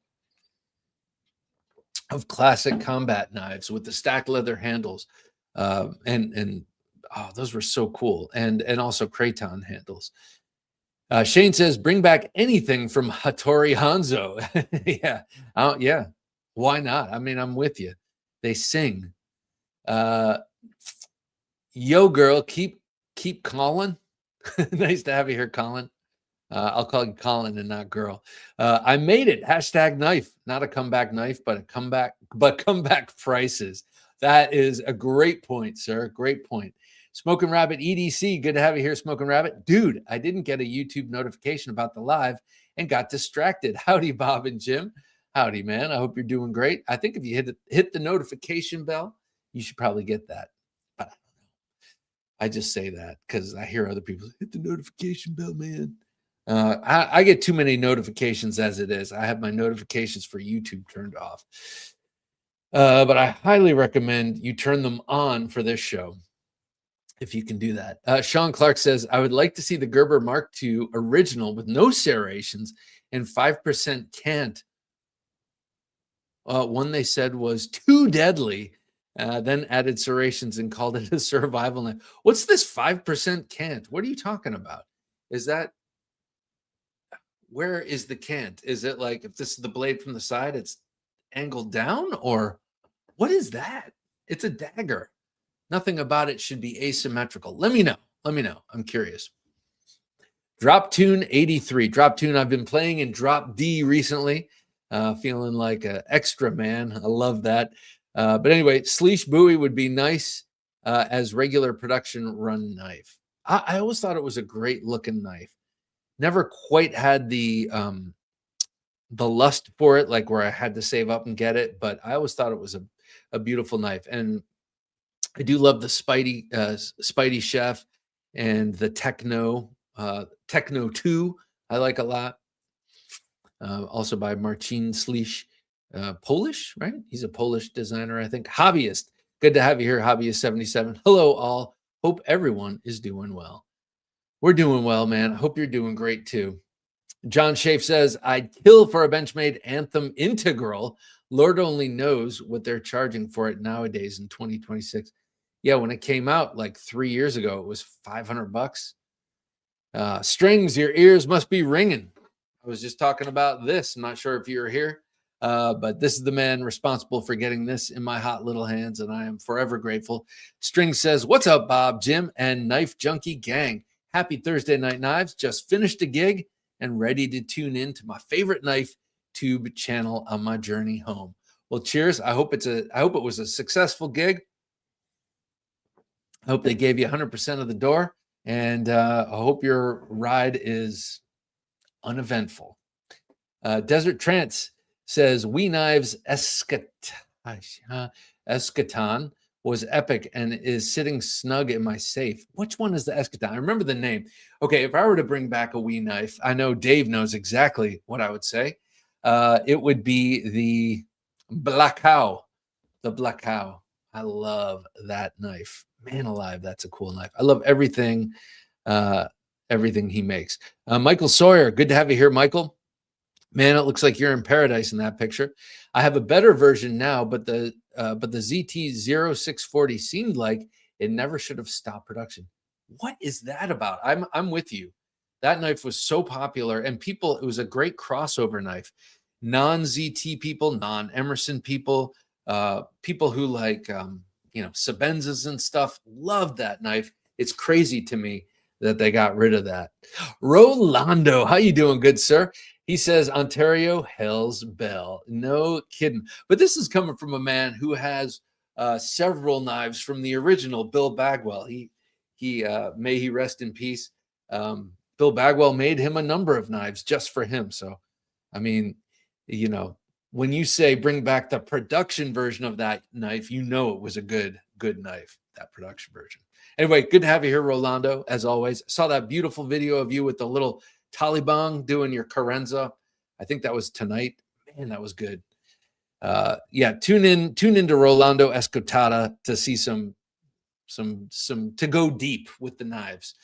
of classic combat knives with the stacked leather handles. And those were so cool. And also Kraton handles. Shane says, bring back anything from Hattori Hanzo. Yeah. Yeah. Why not? I mean, I'm with you. They sing. Yo, girl, keep calling. Nice to have you here, Colin. I'll call you Colin and not girl. I made it. Hashtag knife. Not a comeback knife, but a comeback prices. That is a great point, sir. Great point. Smoking Rabbit EDC. Good to have you here, Smoking Rabbit. Dude, I didn't get a YouTube notification about the live and got distracted. Howdy, Bob and Jim. Howdy, man. I hope you're doing great. I think if you hit the notification bell, you should probably get that. But I just say that because I hear other people hit the notification bell, man. I get too many notifications as it is. I have my notifications for YouTube turned off. But I highly recommend you turn them on for this show if you can do that. Sean Clark says, I would like to see the Gerber Mark II original with no serrations and 5% cant. One they said was too deadly. Then added serrations and called it a survival knife. What's this 5% cant? What are you talking about? Is that, where is the cant? Is it like if this is the blade from the side, it's angled down, or what is that? It's a dagger. Nothing about it should be asymmetrical. Let me know. Let me know. I'm curious. Drop Tune 83. Drop Tune. I've been playing in Drop D recently. Feeling like an extra man. I love that. But anyway, Sleesh Bowie would be nice as regular production run knife. I always thought it was a great looking knife. Never quite had the lust for it, like where I had to save up and get it. But I always thought it was a beautiful knife. And I do love the Spidey Chef and the Techno 2. I like a lot. Also by Marcin Sleesh. Polish, right? He's a Polish designer, I think. Hobbyist. Good to have you here, Hobbyist77. Hello, all. Hope everyone is doing well. We're doing well, man. I hope you're doing great, too. John Schaaf says, I'd kill for a Benchmade Anthem Integral. Lord only knows what they're charging for it nowadays in 2026. Yeah, when it came out like 3 years ago, it was $500. Strings, your ears must be ringing. I was just talking about this. I'm not sure if you were here. But this is the man responsible for getting this in my hot little hands, and I am forever grateful. String says, what's up, Bob, Jim, and Knife Junkie gang? Happy Thursday Night Knives. Just finished a gig and ready to tune in to my favorite knife tube channel on my journey home. Well, cheers. I hope it was a successful gig. I hope they gave you 100% of the door, and I hope your ride is uneventful. Desert Trance says, We Knives Eschaton was epic and is sitting snug in my safe. Which one is the Eschaton? I remember the name. Okay, if I were to bring back a wee knife, I know Dave knows exactly what I would say. It would be the Black Cow. The Black Cow. I love that knife. Man alive, that's a cool knife. I love everything he makes. Michael Sawyer, good to have you here, Michael. Man, it looks like you're in paradise in that picture. I have a better version now, but the ZT-0640 seemed like it never should have stopped production. What is that about? I'm with you. That knife was so popular, and it was a great crossover knife. Non-ZT people, non-Emerson people, people who like Sabenzas and stuff, loved that knife. It's crazy to me that they got rid of that. Rolando, how you doing, good sir? He says, Ontario, hell's bell. No kidding. But this is coming from a man who has several knives from the original Bill Bagwell. He may he rest in peace. Bill Bagwell made him a number of knives just for him. So, I mean, when you say bring back the production version of that knife, it was a good knife, that production version. Anyway, good to have you here, Rolando, as always. Saw that beautiful video of you with the little Talibang doing your Carenza. I think that was tonight. Man, that was good. Tune in to Rolando Escotada to see some to go deep with the knives.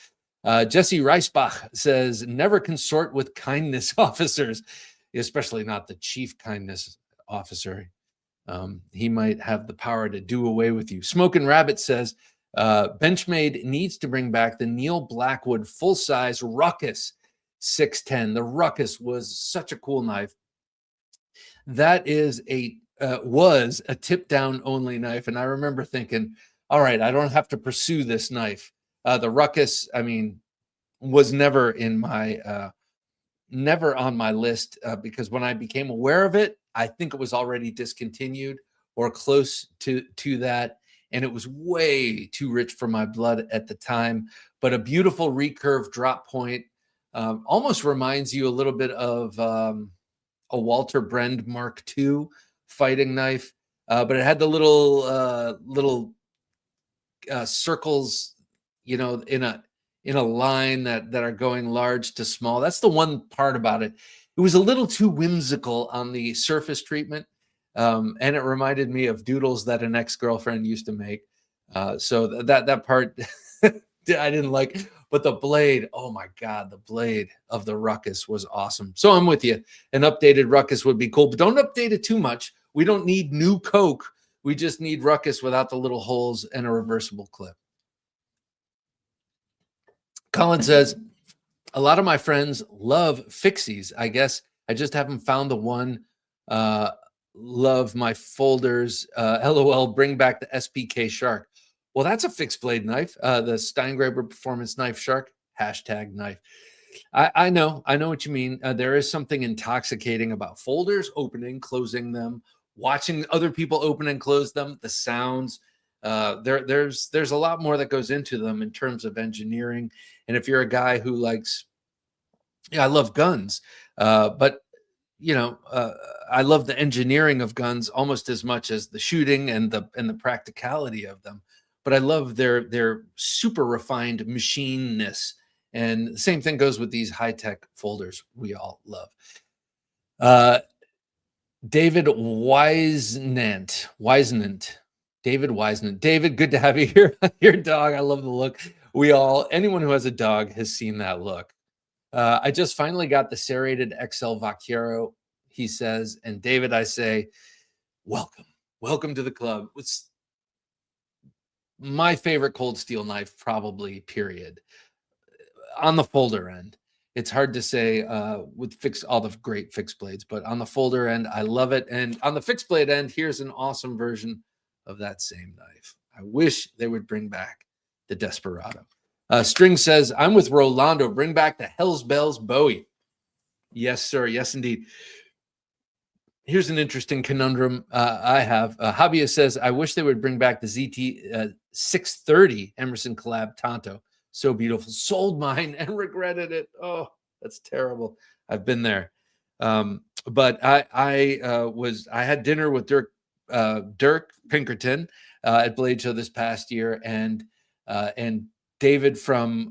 Jesse Reisbach says, never consort with kindness officers, especially not the chief kindness officer. He might have the power to do away with you. Smoking Rabbit says, Benchmade needs to bring back the Neil Blackwood full-size Ruckus 610. The Ruckus was such a cool knife. That is was a tip down only knife. And I remember thinking, all right, I don't have to pursue this knife. The Ruckus, I mean, was never in my never on my list because when I became aware of it, I think it was already discontinued or close to that, and it was way too rich for my blood at the time. But a beautiful recurve drop point, almost reminds you a little bit of a Walter Brand Mark II fighting knife, but it had the little circles, you know, in a line that are going large to small. That's the one part about it. It was a little too whimsical on the surface treatment, and it reminded me of doodles that an ex-girlfriend used to make. So that part I didn't like. But the blade, oh my God, the blade of the Ruckus was awesome. So I'm with you. An updated Ruckus would be cool, but don't update it too much. We don't need new Coke. We just need Ruckus without the little holes and a reversible clip. Colin says, a lot of my friends love fixies. I guess I just haven't found the one. Love my folders. LOL, bring back the SPK Shark. Well, that's a fixed blade knife. The Steingraber Performance Knife Shark, #knife. I know what you mean. There is something intoxicating about folders, opening, closing them, watching other people open and close them, the sounds. There's a lot more that goes into them in terms of engineering. And if you're a guy who likes, I love guns, but I love the engineering of guns almost as much as the shooting and the practicality of them. But I love their super refined machineness. And the same thing goes with these high-tech folders we all love. David Wisenant. David, good to have you here. Your dog, I love the look. Anyone who has a dog has seen that look. I just finally got the serrated XL Vaquero, he says. And David, I say, welcome to the club. It's my favorite cold steel knife, probably, period. On the folder end, it's hard to say with all the great fixed blades, but on the folder end, I love it. And on the fixed blade end, here's an awesome version of that same knife. I wish they would bring back the Desperado. String says, I'm with Rolando. Bring back the Hells Bells Bowie. Yes, sir. Yes, indeed. Here's an interesting conundrum I have. Hobbyist says, I wish they would bring back the ZT 630 Emerson collab Tonto. So beautiful. Sold mine and regretted it. Oh, that's terrible. I've been there. But I had dinner with Dirk Pinkerton at Blade Show this past year, and David from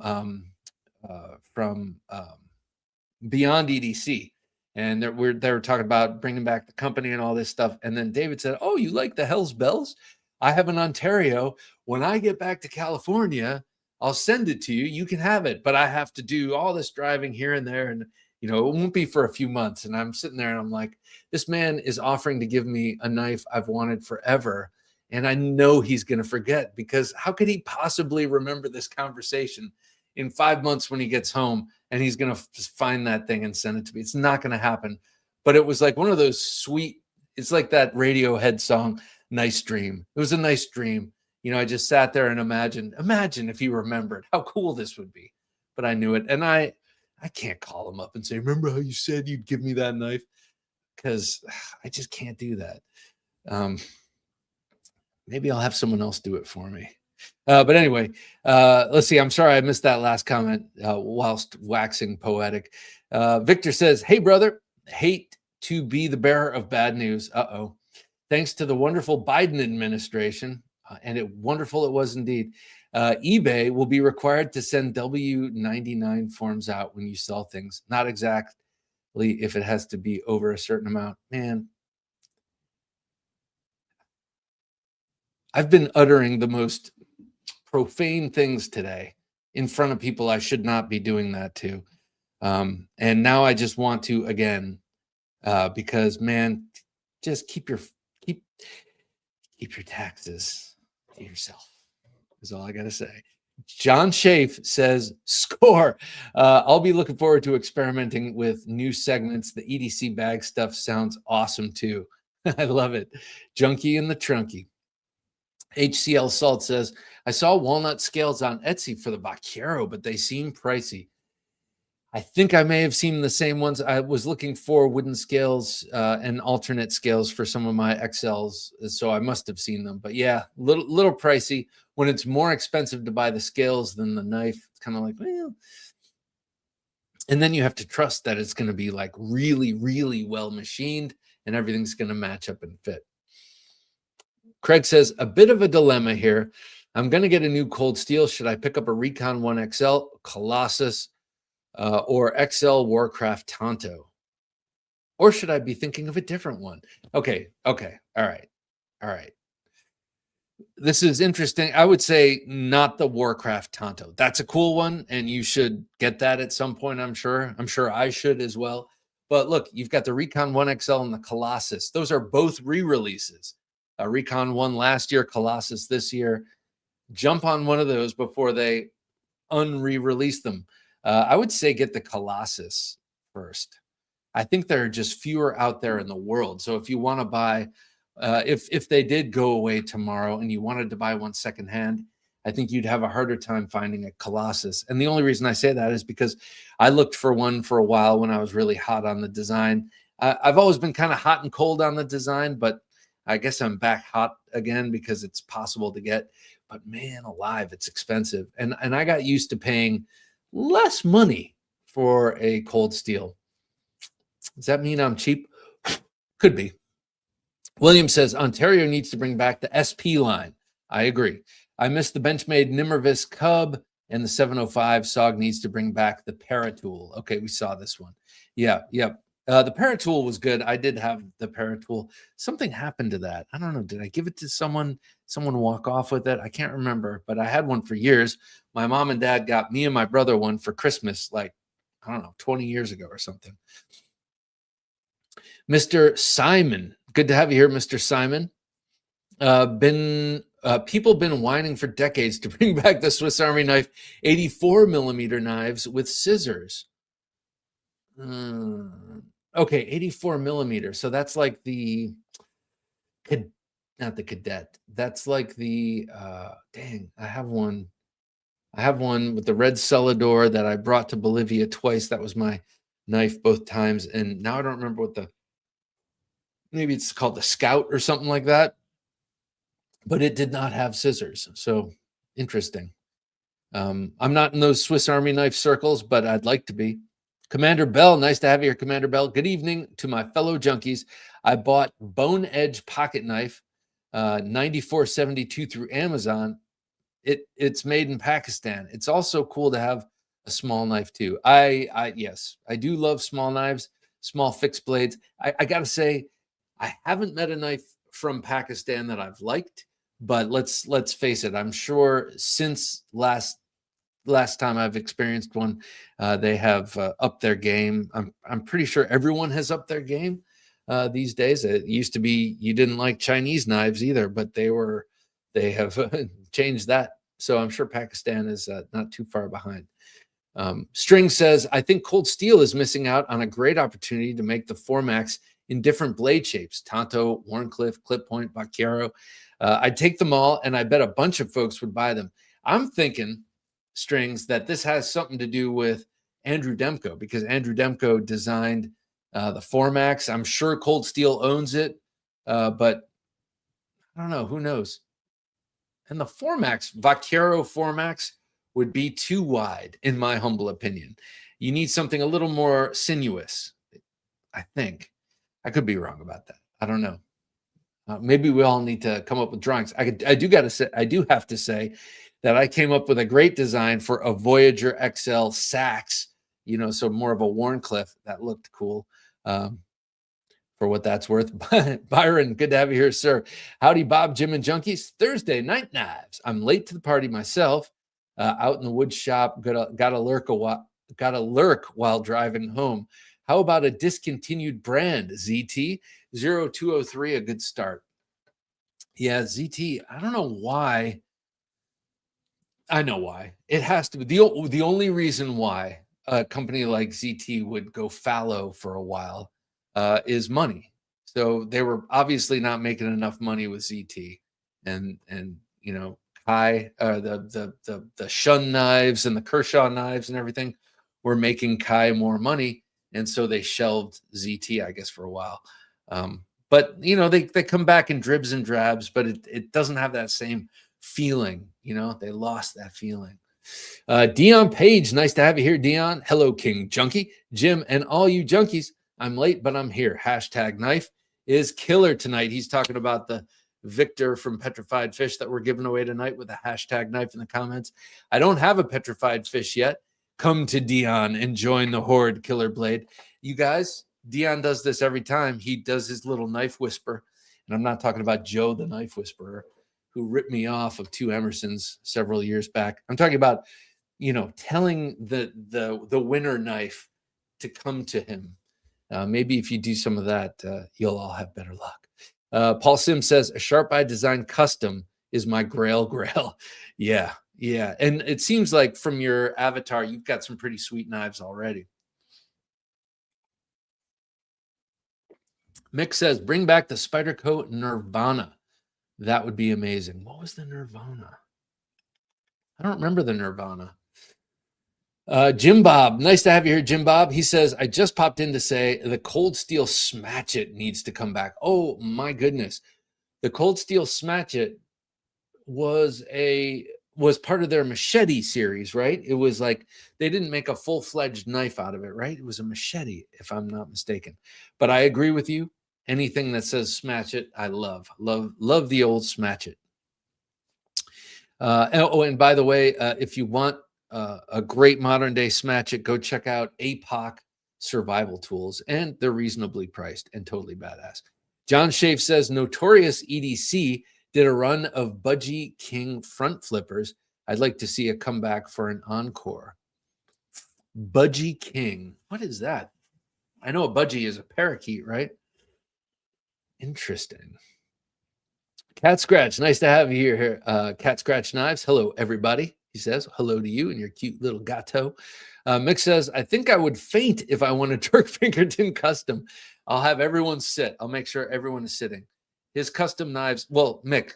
Beyond EDC. And they were talking about bringing back the company and all this stuff. And then David said, oh, you like the Hells Bells? I have an Ontario. When I get back to California, I'll send it to you. You can have it. But I have to do all this driving here and there. And, it won't be for a few months. And I'm sitting there and I'm like, this man is offering to give me a knife I've wanted forever. And I know he's going to forget, because how could he possibly remember this conversation in 5 months when he gets home and he's going to find that thing and send it to me? It's not going to happen. But it was like one of those sweet, it's like that Radiohead song, Nice Dream. It was a nice dream. I just sat there and imagine if he remembered how cool this would be. But I knew it. And I can't call him up and say, remember how you said you'd give me that knife? Because I just can't do that. Maybe I'll have someone else do it for me. But anyway, let's see. I'm sorry I missed that last comment whilst waxing poetic. Victor says, hey, brother, hate to be the bearer of bad news. Uh-oh. Thanks to the wonderful Biden administration, wonderful it was indeed, eBay will be required to send W-99 forms out when you sell things. Not exactly if it has to be over a certain amount. Man, I've been uttering the most profane things today in front of people I should not be doing that to. And now I just want to again, because man, just keep your taxes to yourself is all I got to say. John Schaaf says, score. I'll be looking forward to experimenting with new segments. The EDC bag stuff sounds awesome too. I love it. Junkie in the Trunkie. HCL Salt says, I saw walnut scales on Etsy for the Vaquero, but they seem pricey. I think I may have seen the same ones. I was looking for wooden scales and alternate scales for some of my XLs, so I must have seen them. But yeah, little pricey. When it's more expensive to buy the scales than the knife, it's kind of like, well. And then you have to trust that it's going to be like really, really well machined and everything's going to match up and fit. Craig says, a bit of a dilemma here. I'm going to get a new cold steel. Should I pick up a Recon 1 XL, Colossus, or XL Warcraft Tonto? Or should I be thinking of a different one? Okay. All right. This is interesting. I would say not the Warcraft Tonto. That's a cool one, and you should get that at some point, I'm sure. I'm sure I should as well. But look, you've got the Recon 1 XL and the Colossus. Those are both re-releases. Recon 1 last year, Colossus this year. Jump on one of those before they unre-release them. I would say get the Colossus first. I think there are just fewer out there in the world. So if you want to buy, if they did go away tomorrow and you wanted to buy one secondhand, I think you'd have a harder time finding a Colossus. And the only reason I say that is because I looked for one for a while when I was really hot on the design. I've always been kind of hot and cold on the design, but I guess I'm back hot again because it's possible to get. But man alive, it's expensive. And I got used to paying less money for a cold steel. Does that mean I'm cheap? Could be. William says, Ontario needs to bring back the SP line. I agree. I miss the Benchmade Nimmervis Cub, and the 705 SOG needs to bring back the Paratool. Okay, we saw this one. Yeah. The Paratool was good. I did have the Paratool. Something happened to that. I don't know. Did I give it to someone? Someone walk off with it? I can't remember, but I had one for years. My mom and dad got me and my brother one for Christmas, like, I don't know, 20 years ago or something. Mr. Simon, good to have you here, Mr. Simon. People been whining for decades to bring back the Swiss Army knife 84 millimeter knives with scissors. Okay, 84 millimeter. So that's like the, not the Cadet. That's like the, dang, I have one with the red Celador that I brought to Bolivia twice. That was my knife both times. And now I don't remember what maybe it's called the Scout or something like that. But it did not have scissors. So interesting. I'm not in those Swiss Army knife circles, but I'd like to be. Commander Bell, nice to have you here, Commander Bell. Good evening to my fellow junkies. I bought Bone Edge pocket knife, 94.72 through Amazon. It's made in Pakistan. It's also cool to have a small knife too. Yes, I do love small knives, small fixed blades. I gotta say, I haven't met a knife from Pakistan that I've liked, but let's face it. I'm sure since last time I've experienced one, they have upped their game. I'm pretty sure everyone has upped their game these days. It used to be you didn't like Chinese knives either, but they have changed that. So I'm sure Pakistan is not too far behind. String says, I think Cold Steel is missing out on a great opportunity to make the Formax in different blade shapes: Tonto, Wharncliffe, Clip Point, Vaquero. I'd take them all, and I bet a bunch of folks would buy them. I'm thinking, Strings, that this has something to do with Andrew Demko, because Andrew Demko designed the Formax. I'm sure Cold Steel owns it, but I don't know. Who knows? And the Formax, Vaquero Formax, would be too wide, in my humble opinion. You need something a little more sinuous, I think. I could be wrong about that. I don't know. Maybe we all need to come up with drawings. I do have to say that I came up with a great design for a Voyager XL Sax, so more of a Wharncliffe that looked cool. For what that's worth. Byron, good to have you here, sir. Howdy, Bob, Jim, and Junkies. Thursday night knives. I'm late to the party myself. Out in the wood shop. Gotta lurk while driving home. How about a discontinued brand? ZT 0203, a good start. Yeah, ZT. I don't know why. I know why. It has to be the only reason why a company like ZT would go fallow for a while is money. So they were obviously not making enough money with ZT, and you know, Kai, the Shun knives and the Kershaw knives and everything were making Kai more money, and so they shelved ZT, I guess, for a while. But you know, they come back in dribs and drabs, but it doesn't have that same feeling. You know, they lost that feeling. Dion Page, nice to have you here, Dion. Hello, King Junkie, Jim, and all you junkies. I'm late, but I'm here. Hashtag knife is killer tonight. He's talking about the Victor from Petrified Fish that we're giving away tonight with a hashtag knife in the comments. I don't have a petrified fish yet. Come to Dion and join the Horde Killer Blade. You guys, Dion does this every time. He does his little knife whisper. And I'm not talking about Joe the Knife Whisperer, who ripped me off of 2 Emersons several years back. I'm talking about, you know, telling the winner knife to come to him. Maybe if you do some of that, you'll all have better luck. Paul Sims says, a Sharp Eye Design custom is my grail. Yeah. And it seems like from your avatar, you've got some pretty sweet knives already. Mick says, bring back the Spyderco Nirvana. That would be amazing. What was the Nirvana? I don't remember the Nirvana. Jim Bob, nice to have you here, Jim Bob. He says, I just popped in to say the Cold Steel Smash It needs to come back. Oh my goodness. The Cold Steel Smash It was part of their machete series, right? It was like they didn't make a full-fledged knife out of it, right? It was a machete, if I'm not mistaken. But I agree with you. Anything that says smash it, I love the old smash it. And by the way, if you want a great modern day smash it, go check out APOC survival tools, and they're reasonably priced and totally badass. John Schaaf says Notorious EDC did a run of Budgie King front flippers. I'd like to see a comeback for an encore. Budgie King, what is that? I know a budgie is a parakeet, right? Interesting. Cat Scratch, nice to have you here. Cat Scratch Knives, hello everybody. He says hello to you and your cute little gato. Mick says, I think I would faint if I won a Dirk Pinkerton custom. I'll have everyone sit. I'll make sure everyone is sitting. His custom knives. Well, Mick,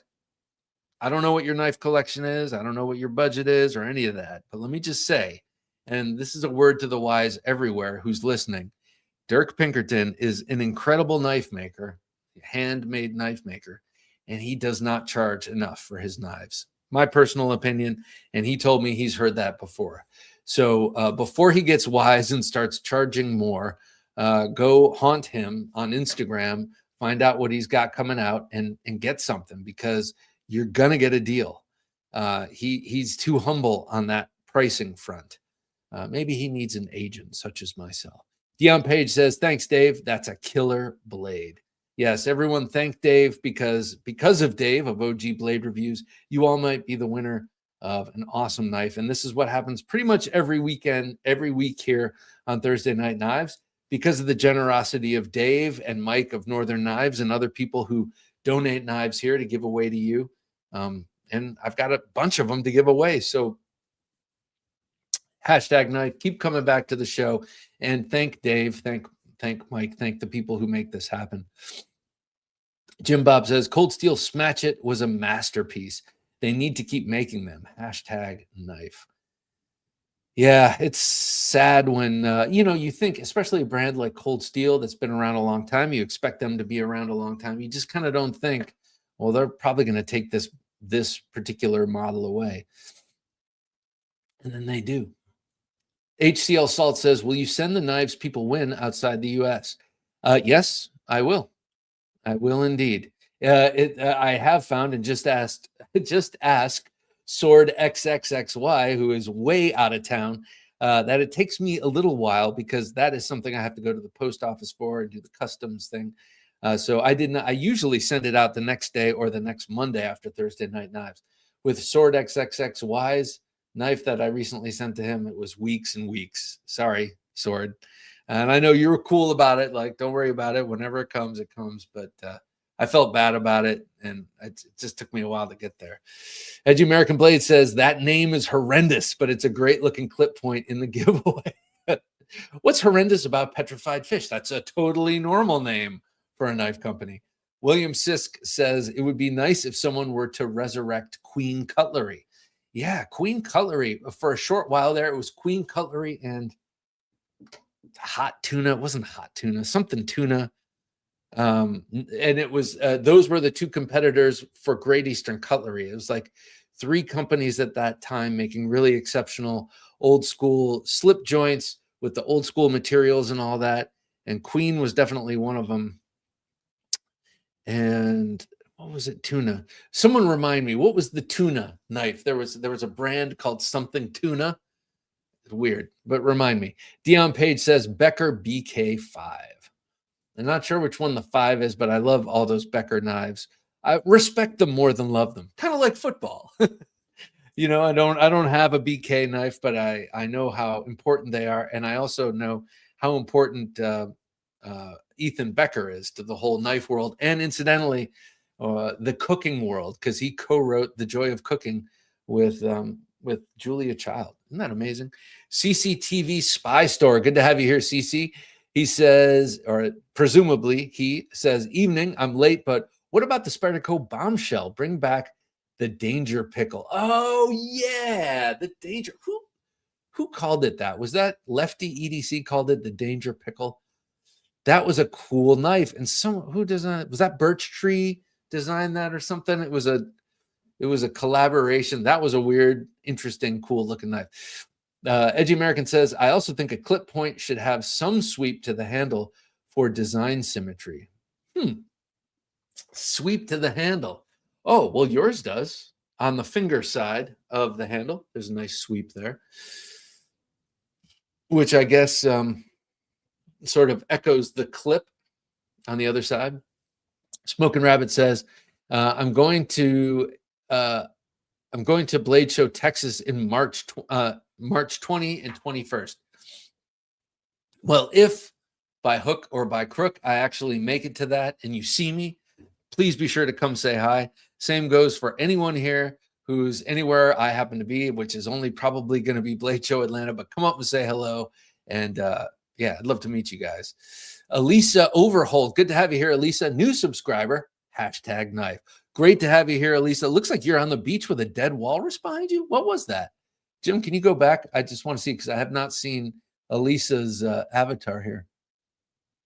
I don't know what your knife collection is. I don't know what your budget is or any of that. But let me just say, and this is a word to the wise everywhere who's listening, Dirk Pinkerton is an incredible knife maker, handmade knife maker, and he does not charge enough for his knives. My personal opinion, and he told me he's heard that before. So before he gets wise and starts charging more, go haunt him on Instagram, find out what he's got coming out, and get something, because you're gonna get a deal. He's too humble on that pricing front. Maybe he needs an agent such as myself. Dion Page says, thanks, Dave. That's a killer blade. Yes, everyone thank Dave, because of Dave of OG Blade Reviews, you all might be the winner of an awesome knife. And this is what happens pretty much every weekend, every week here on Thursday Night Knives, because of the generosity of Dave and Mike of Northern Knives and other people who donate knives here to give away to you. And I've got a bunch of them to give away. So hashtag knife, keep coming back to the show, and thank Dave, thank Mike, thank the people who make this happen. Jim Bob says, Cold Steel Smash It was a masterpiece. They need to keep making them. Hashtag knife. Yeah, it's sad when, you think, especially a brand like Cold Steel that's been around a long time, you expect them to be around a long time. You just kind of don't think, well, they're probably going to take this particular model away. And then they do. HCL Salt says, will you send the knives people win outside the U.S.? Yes, I will. I will indeed. I have found, and just ask Sword XXXY, who is way out of town, that it takes me a little while, because that is something I have to go to the post office for and do the customs thing. So I usually send it out the next day or the next Monday after Thursday Night Knives. With Sword XXXY's knife that I recently sent to him, it was weeks and weeks. Sorry, Sword. And I know you were cool about it. Like, don't worry about it. Whenever it comes, it comes. But I felt bad about it, and it just took me a while to get there. Edgy American Blade says that name is horrendous, but it's a great looking clip point in the giveaway. What's horrendous about Petrified Fish? That's a totally normal name for a knife company. William Sisk says it would be nice if someone were to resurrect Queen Cutlery. Yeah, Queen Cutlery. For a short while there, it was Queen Cutlery and hot tuna. It wasn't hot tuna, something tuna. And it was those were the two competitors for Great Eastern Cutlery. It was like three companies at that time making really exceptional old school slip joints with the old school materials and all that. And Queen was definitely one of them. And what was it? Tuna. Someone remind me, what was the tuna knife? There was a brand called something tuna. Weird, but remind me. Dion Page says Becker BK5. I'm not sure which one the 5 is, but I love all those Becker knives. I respect them more than love them. Kind of like football. You know, I don't have a BK knife, but I know how important they are, and I also know how important Ethan Becker is to the whole knife world, and incidentally, the cooking world, because he co-wrote The Joy of Cooking with Julia Child. Isn't that amazing? CCTV Spy Store. Good to have you here, CC. He says, or presumably he says, evening, I'm late, but what about the Spyderco bombshell? Bring back the Danger Pickle. Oh, yeah, the Danger. Who called it that? Was that Lefty EDC called it the Danger Pickle? That was a cool knife. And who designed, was that Birch Tree designed that or something? It was a collaboration. That was a weird, interesting, cool looking knife. Edgy American says, I also think a clip point should have some sweep to the handle for design symmetry. Sweep to the handle. Oh, well, yours does. On the finger side of the handle, there's a nice sweep there, which I guess sort of echoes the clip on the other side. Smoking Rabbit says, I'm going to Blade Show Texas in March 20 and 21st. Well, if by hook or by crook I actually make it to that and you see me, please be sure to come say hi. Same goes for anyone here who's anywhere I happen to be, which is only probably going to be Blade Show Atlanta, but come up and say hello. And yeah, I'd love to meet you guys. Elisa Overholt, good to have you here, Elisa. New subscriber, #knife. Great to have you here, Elisa. Looks like you're on the beach with a dead walrus behind you. What was that? Jim, can you go back? I just want to see, because I have not seen Elisa's avatar here.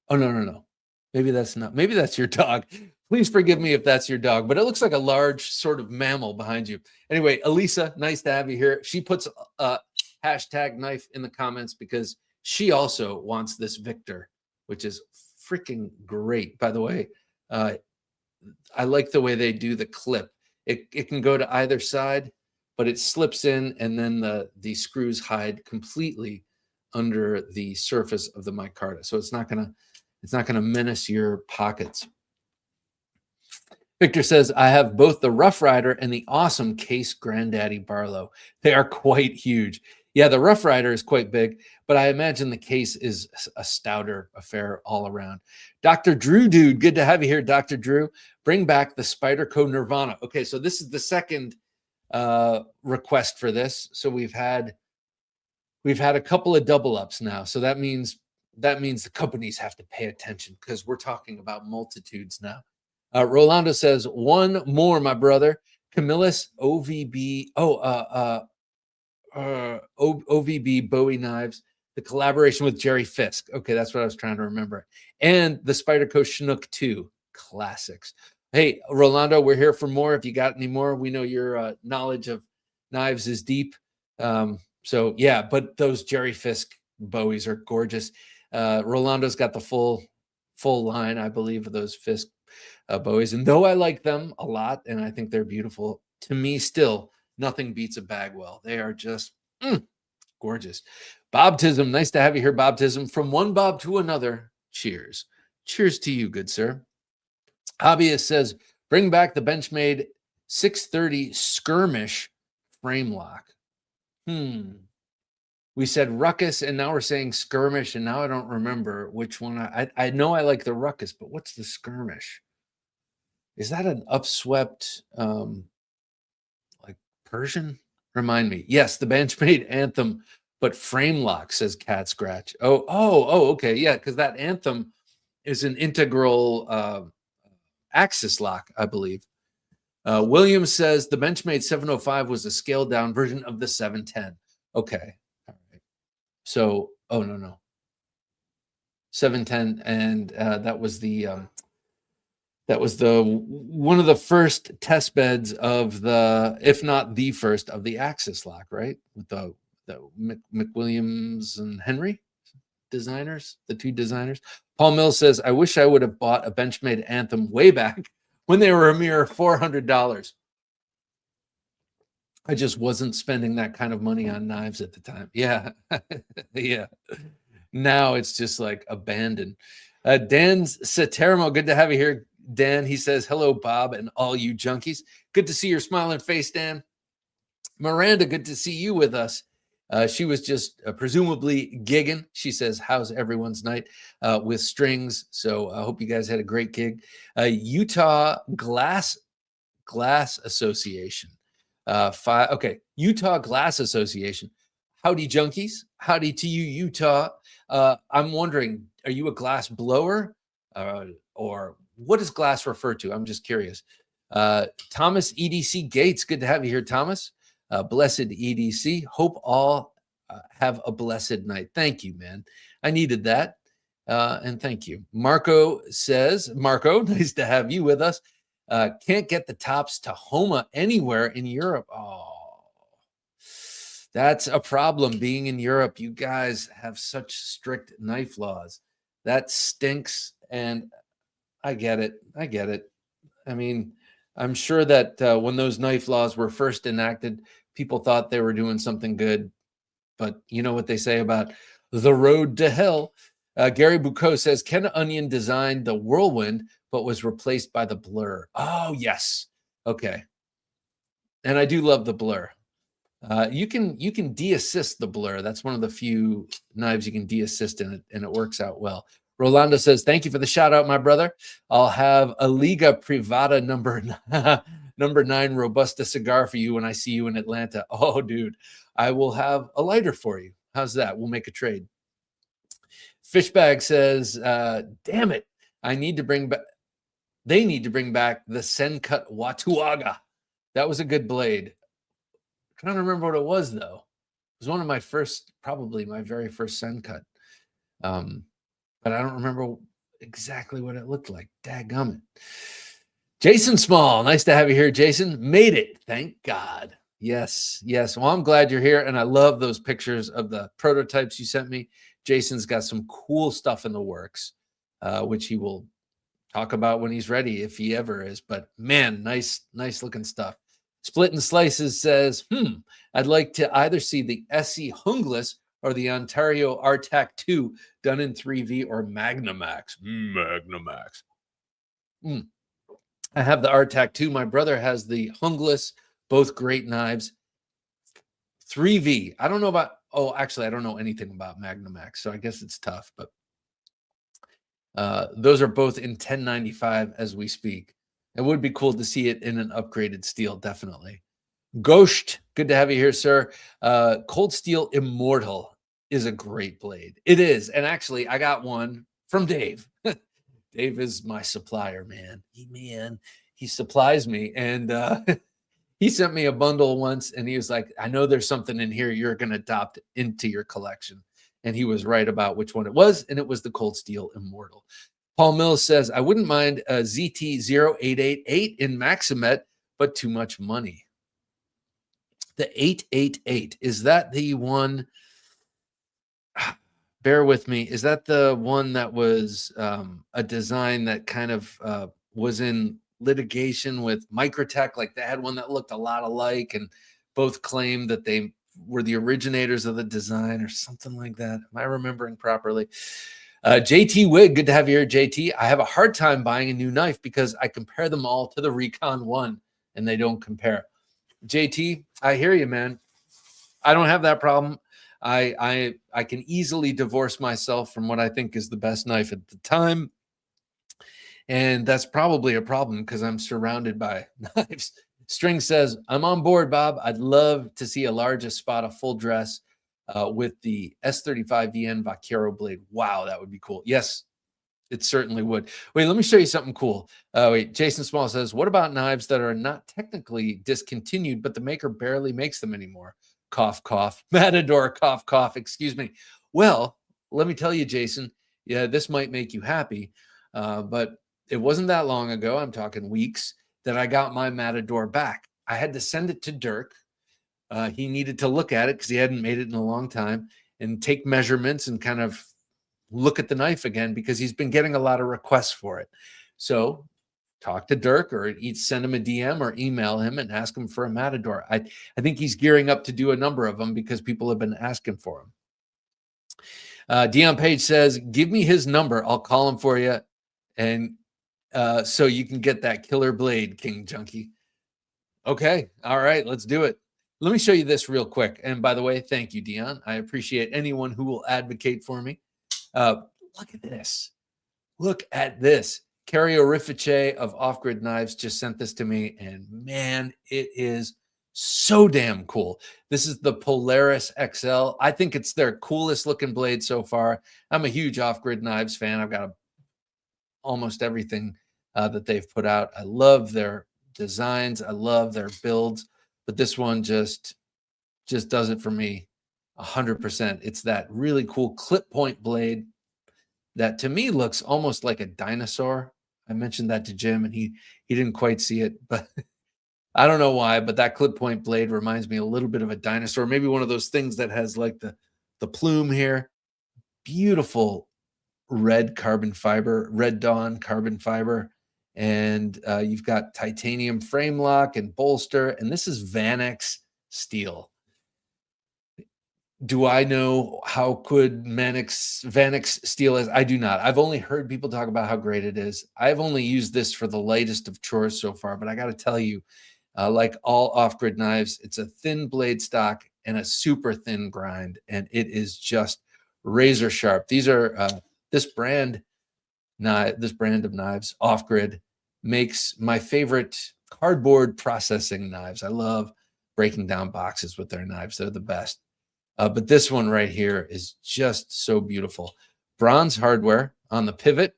Oh, no. Maybe that's not. Maybe that's your dog. Please forgive me if that's your dog, but it looks like a large sort of mammal behind you. Anyway, Elisa, nice to have you here. She puts #knife in the comments because she also wants this Victor, which is freaking great. By the way, I like the way they do the clip. It can go to either side, but it slips in, and then the screws hide completely under the surface of the micarta, so it's not gonna menace your pockets. Victor says, I have both the Rough Rider and the awesome Case Granddaddy Barlow. They are quite huge. Yeah, the Rough Rider is quite big, but I imagine the Case is a stouter affair all around. Dr. Drew Dude, good to have you here, Dr. Drew. Bring back the Spyderco Nirvana. Okay, so this is the second request for this. So we've had a couple of double ups now. So that means the companies have to pay attention, because we're talking about multitudes now. Rolando says, one more, my brother. Camillus OVB. OVB Bowie knives, the collaboration with Jerry Fisk. Okay, that's what I was trying to remember. And the Spyderco Chinook 2 classics. Hey, Rolando, we're here for more. If you got any more, we know your knowledge of knives is deep. So yeah, but those Jerry Fisk Bowies are gorgeous. Rolando's got the full line, I believe, of those Fisk Bowies. And though I like them a lot and I think they're beautiful, to me still, nothing beats a Bagwell. They are just gorgeous. Bob Tism, nice to have you here, Bob Tism. From one Bob to another, cheers. Cheers to you, good sir. Hobbyist says, bring back the Benchmade 630 Skirmish frame lock. We said Ruckus, and now we're saying Skirmish, and now I don't remember which one. I know I like the Ruckus, but what's the Skirmish? Is that an upswept like Persian? Remind me. Yes, the Benchmade Anthem, but frame lock, says Cat Scratch. Okay. Yeah, because that Anthem is an integral axis lock, I believe. Williams says the Benchmade 705 was a scaled down version of the 710. Okay. All right. So, no. 710, and that was the one of the first test beds of the, if not the first, of the axis lock, right? With the McWilliams and Henry designers, the two designers. Paul Mills says, I wish I would have bought a Benchmade Anthem way back when they were a mere $400. I just wasn't spending that kind of money on knives at the time. Yeah. Yeah. Now it's just like abandoned. Dan's Satermo, good to have you here, Dan. He says, hello, Bob, and all you junkies. Good to see your smiling face, Dan. Miranda, good to see you with us. She was just presumably gigging. She says, how's everyone's night with strings? So I hope you guys had a great gig. Utah Glass Association. Utah Glass Association. Howdy, junkies. Howdy to you, Utah. I'm wondering, are you a glass blower? Or what does glass refer to? I'm just curious. Thomas EDC Gates, good to have you here, Thomas. Blessed EDC. Hope all have a blessed night. Thank you, man. I needed that. And thank you. Marco says, Marco, nice to have you with us. Can't get the tops to Homa anywhere in Europe. Oh, that's a problem being in Europe. You guys have such strict knife laws. That stinks. And I get it. I mean, I'm sure that when those knife laws were first enacted, people thought they were doing something good. But you know what they say about the road to hell. Gary Bucco says, Ken Onion designed the Whirlwind, but was replaced by the Blur. Oh, yes. Okay. And I do love the Blur. You can de-assist the Blur. That's one of the few knives you can de-assist in it, and it works out well. Rolando says, thank you for the shout out, my brother. I'll have a Liga Privada number 9 Robusta cigar for you when I see you in Atlanta. Oh, dude, I will have a lighter for you. How's that? We'll make a trade. Fishbag says, damn it. They need to bring back the Sencut Watuaga. That was a good blade. I'm trying to remember what it was, though. It was one of my first, probably my very first Sencut. But I don't remember exactly what it looked like. Dadgummit. Jason Small, nice to have you here, Jason. Made it, thank God. Yes. Well, I'm glad you're here, and I love those pictures of the prototypes you sent me. Jason's got some cool stuff in the works, which he will talk about when he's ready, if he ever is. But man, nice looking stuff. Split and Slices says, I'd like to either see the SE Hungless or the Ontario RTAC 2 done in 3V or Magnamax. Magnamax. I have the RTAC 2. My brother has the Hungless, both great knives. 3V. I don't know about, actually, I don't know anything about Magnamax, so I guess it's tough, but those are both in 1095 as we speak. It would be cool to see it in an upgraded steel, definitely. Ghost, good to have you here, sir. Cold Steel Immortal is a great blade. It is. And actually, I got one from Dave. Dave is my supplier, man. He supplies me. And he sent me a bundle once, and he was like, I know there's something in here you're going to adopt into your collection. And he was right about which one it was, and it was the Cold Steel Immortal. Paul Mills says, I wouldn't mind a ZT0888 in Maximet, but too much money. The 888, is that the one? Bear with me. Is that the one that was a design that kind of was in litigation with Microtech? Like they had one that looked a lot alike, and both claimed that they were the originators of the design or something like that. Am I remembering properly? JT Wig, good to have you here, JT. I have a hard time buying a new knife because I compare them all to the Recon 1 and they don't compare. JT, I hear you, man. I don't have that problem. I can easily divorce myself from what I think is the best knife at the time. And that's probably a problem because I'm surrounded by knives. String says, I'm on board, Bob. I'd love to see a large Espada full dress with the S35VN Vaquero blade. Wow, that would be cool. Yes, it certainly would. Wait, let me show you something cool. Wait, Jason Small says, what about knives that are not technically discontinued, but the maker barely makes them anymore? Cough, cough. Matador, cough, cough. Excuse me. Well, let me tell you, Jason, yeah, this might make you happy, but it wasn't that long ago, I'm talking weeks, that I got my Matador back. I had to send it to Dirk. He needed to look at it because he hadn't made it in a long time and take measurements and kind of look at the knife again because he's been getting a lot of requests for it. So talk to Dirk or send him a DM or email him and ask him for a Matador. I think he's gearing up to do a number of them because people have been asking for him. Dion Page says, give me his number. I'll call him for you. And so you can get that killer blade, King Junkie. Okay. All right. Let's do it. Let me show you this real quick. And by the way, thank you, Dion. I appreciate anyone who will advocate for me. Look at this. Look at this. Carrie Orifice of Off Grid Knives just sent this to me. And man, it is so damn cool. This is the Polaris XL. I think it's their coolest looking blade so far. I'm a huge Off Grid Knives fan. I've got almost everything that they've put out. I love their designs. I love their builds, but this one just does it for me 100%. It's that really cool clip point blade that to me looks almost like a dinosaur. I mentioned that to Jim and he didn't quite see it, but I don't know why, but that clip point blade reminds me a little bit of a dinosaur. Maybe one of those things that has like the plume here. Beautiful red carbon fiber, Red Dawn carbon fiber. And you've got titanium frame lock and bolster. And this is Vanex steel. Do I know how good Vanex steel is? I do not. I've only heard people talk about how great it is. I've only used this for the lightest of chores so far, but I got to tell you, like all off-grid knives, it's a thin blade stock and a super thin grind, and it is just razor sharp. These are this brand of knives, off-grid, makes my favorite cardboard processing knives. I love breaking down boxes with their knives. They're the best. But this one right here is just so beautiful. Bronze hardware on the pivot.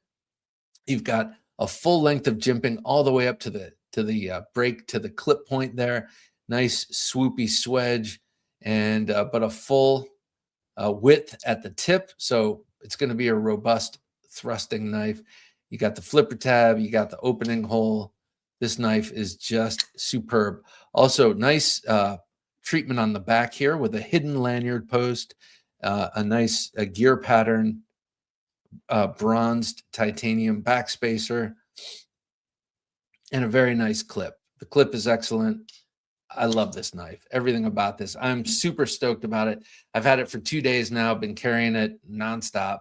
You've got a full length of jimping all the way up to the break to the clip point there. Nice swoopy swedge, and but a full width at the tip. So it's going to be a robust thrusting knife. You got the flipper tab. You got the opening hole. This knife is just superb. Also, nice treatment on the back here with a hidden lanyard post, a nice gear pattern, bronzed titanium backspacer, and a very nice clip. The clip is excellent. I love this knife. Everything about this. I'm super stoked about it. I've had it for 2 days now. Been carrying it nonstop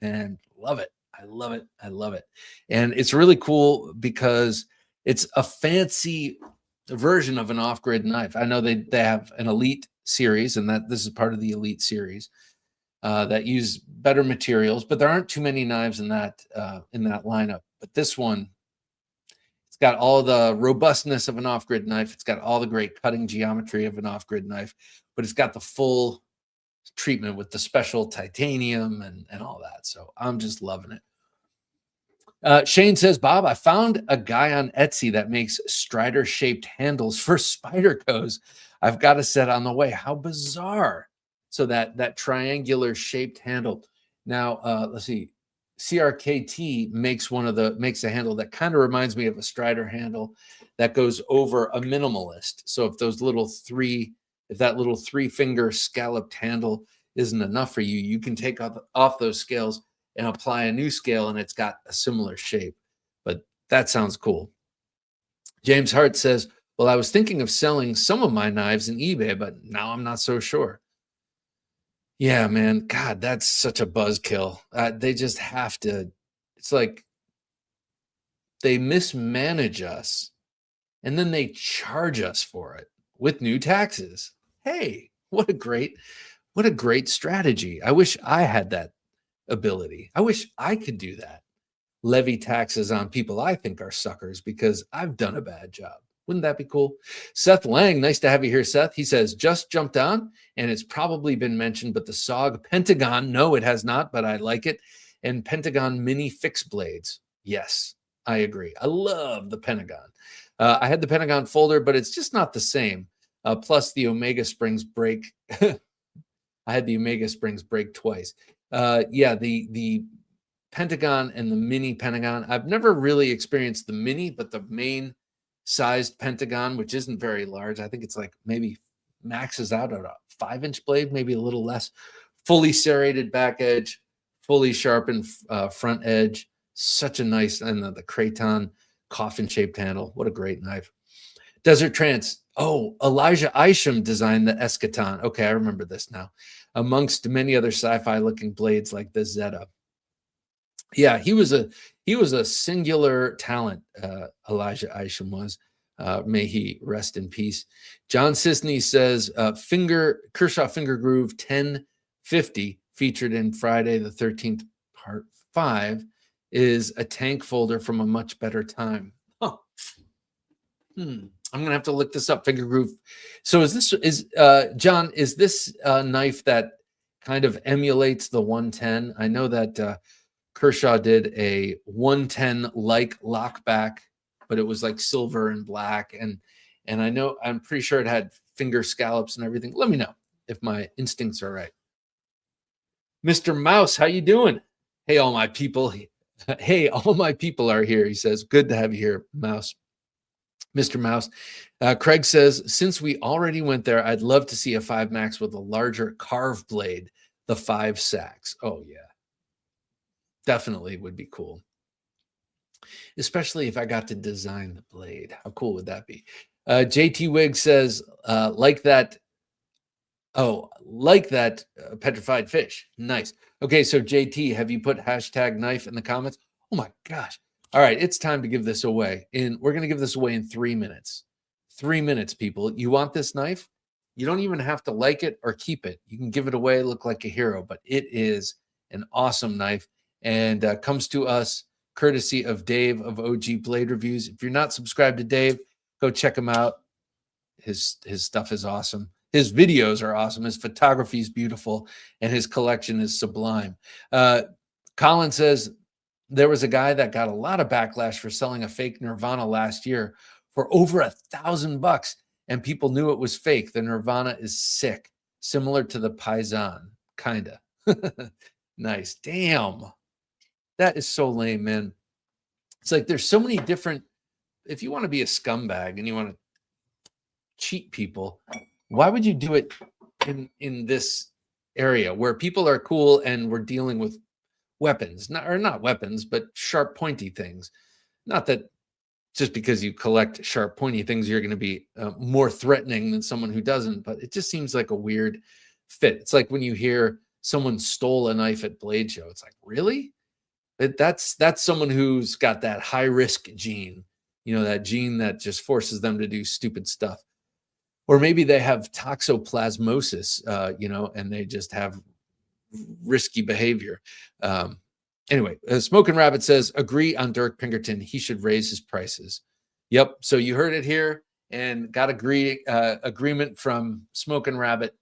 and love it. I love it. I love it. And it's really cool because it's a fancy version of an off-grid knife. I know they have an elite series, and that this is part of the elite series that use better materials, but there aren't too many knives in that lineup. But this one, it's got all the robustness of an off-grid knife. It's got all the great cutting geometry of an off-grid knife, but it's got the full treatment with the special titanium and all that. So I'm just loving it. Shane says, Bob, I found a guy on Etsy that makes Strider-shaped handles for Spydercos. I've got a set on the way. How bizarre. So that triangular shaped handle. Now, let's see. CRKT makes a handle that kind of reminds me of a Strider handle that goes over a minimalist. So if that little 3-finger scalloped handle isn't enough for you, you can take off those scales and apply a new scale, and it's got a similar shape. But that sounds cool. James Hart says, well, I was thinking of selling some of my knives in eBay, but now I'm not so sure. Yeah, man. God, that's such a buzzkill. They just have to. It's like they mismanage us, and then they charge us for it with new taxes. Hey, what a great strategy. I wish I had that ability. I wish I could do that. levy taxes on people I think are suckers because I've done a bad job. Wouldn't that be cool? Seth Lang, nice to have you here, Seth. He says, just jumped on, and it's probably been mentioned, but the SOG Pentagon, no, it has not, but I like it. And Pentagon mini fixed blades. Yes, I agree. I love the Pentagon. I had the Pentagon folder, but it's just not the same. Plus, the Omega Springs break. I had the Omega Springs break twice. Yeah, the Pentagon and the mini Pentagon. I've never really experienced the mini, but the main sized Pentagon, which isn't very large. I think it's like maybe maxes out at a 5-inch blade, maybe a little less. Fully serrated back edge, fully sharpened front edge. Such a nice, and the Craton coffin-shaped handle. What a great knife. Desert Trance. Oh, Elijah Isham designed the Eschaton. Okay, I remember this now. Amongst many other sci-fi looking blades like the Zeta. Yeah, he was a singular talent. Elijah Isham was. May he rest in peace. John Sisney says Kershaw Finger Groove 1050 featured in Friday the 13th Part 5 is a tank folder from a much better time. Oh. I'm gonna have to look this up. Finger Groove. So John? Is this a knife that kind of emulates the 110? I know that Kershaw did a 110 like lockback, but it was like silver and black, and I'm pretty sure it had finger scallops and everything. Let me know if my instincts are right. Mr. Mouse, how you doing? Hey, all my people. Hey, all my people are here. He says, good to have you here, Mouse. Mr. Mouse. Craig says, since we already went there, I'd love to see a 5 Max with a larger carve blade, the 5 Sachs. Oh, yeah. Definitely would be cool. Especially if I got to design the blade. How cool would that be? JT Wig says, like that petrified fish. Nice. Okay, so JT, have you put #knife in the comments? Oh my gosh. All right, it's time to give this away. We're going to give this away in 3 minutes. 3 minutes, people. You want this knife? You don't even have to like it or keep it. You can give it away, look like a hero, but it is an awesome knife and comes to us courtesy of Dave of OG Blade Reviews. If you're not subscribed to Dave, go check him out. His stuff is awesome. His videos are awesome. His photography is beautiful, and his collection is sublime. Colin says, there was a guy that got a lot of backlash for selling a fake Nirvana last year for over $1,000, and people knew it was fake. The Nirvana is sick, similar to the Paisan, kinda. Nice. Damn. That is so lame, man. It's like there's so many different, if you want to be a scumbag and you want to cheat people, why would you do it in this area where people are cool and we're dealing with weapons, not weapons, but sharp, pointy things? Not that just because you collect sharp, pointy things, you're going to be more threatening than someone who doesn't, but it just seems like a weird fit. It's like when you hear someone stole a knife at Blade Show. It's like, really? That's someone who's got that high risk gene, that gene that just forces them to do stupid stuff. Or maybe they have toxoplasmosis, and they just have risky behavior. Anyway, Smoking Rabbit says, agree on Dirk Pinkerton. He should raise his prices. Yep. So you heard it here and got agreement from Smoking Rabbit.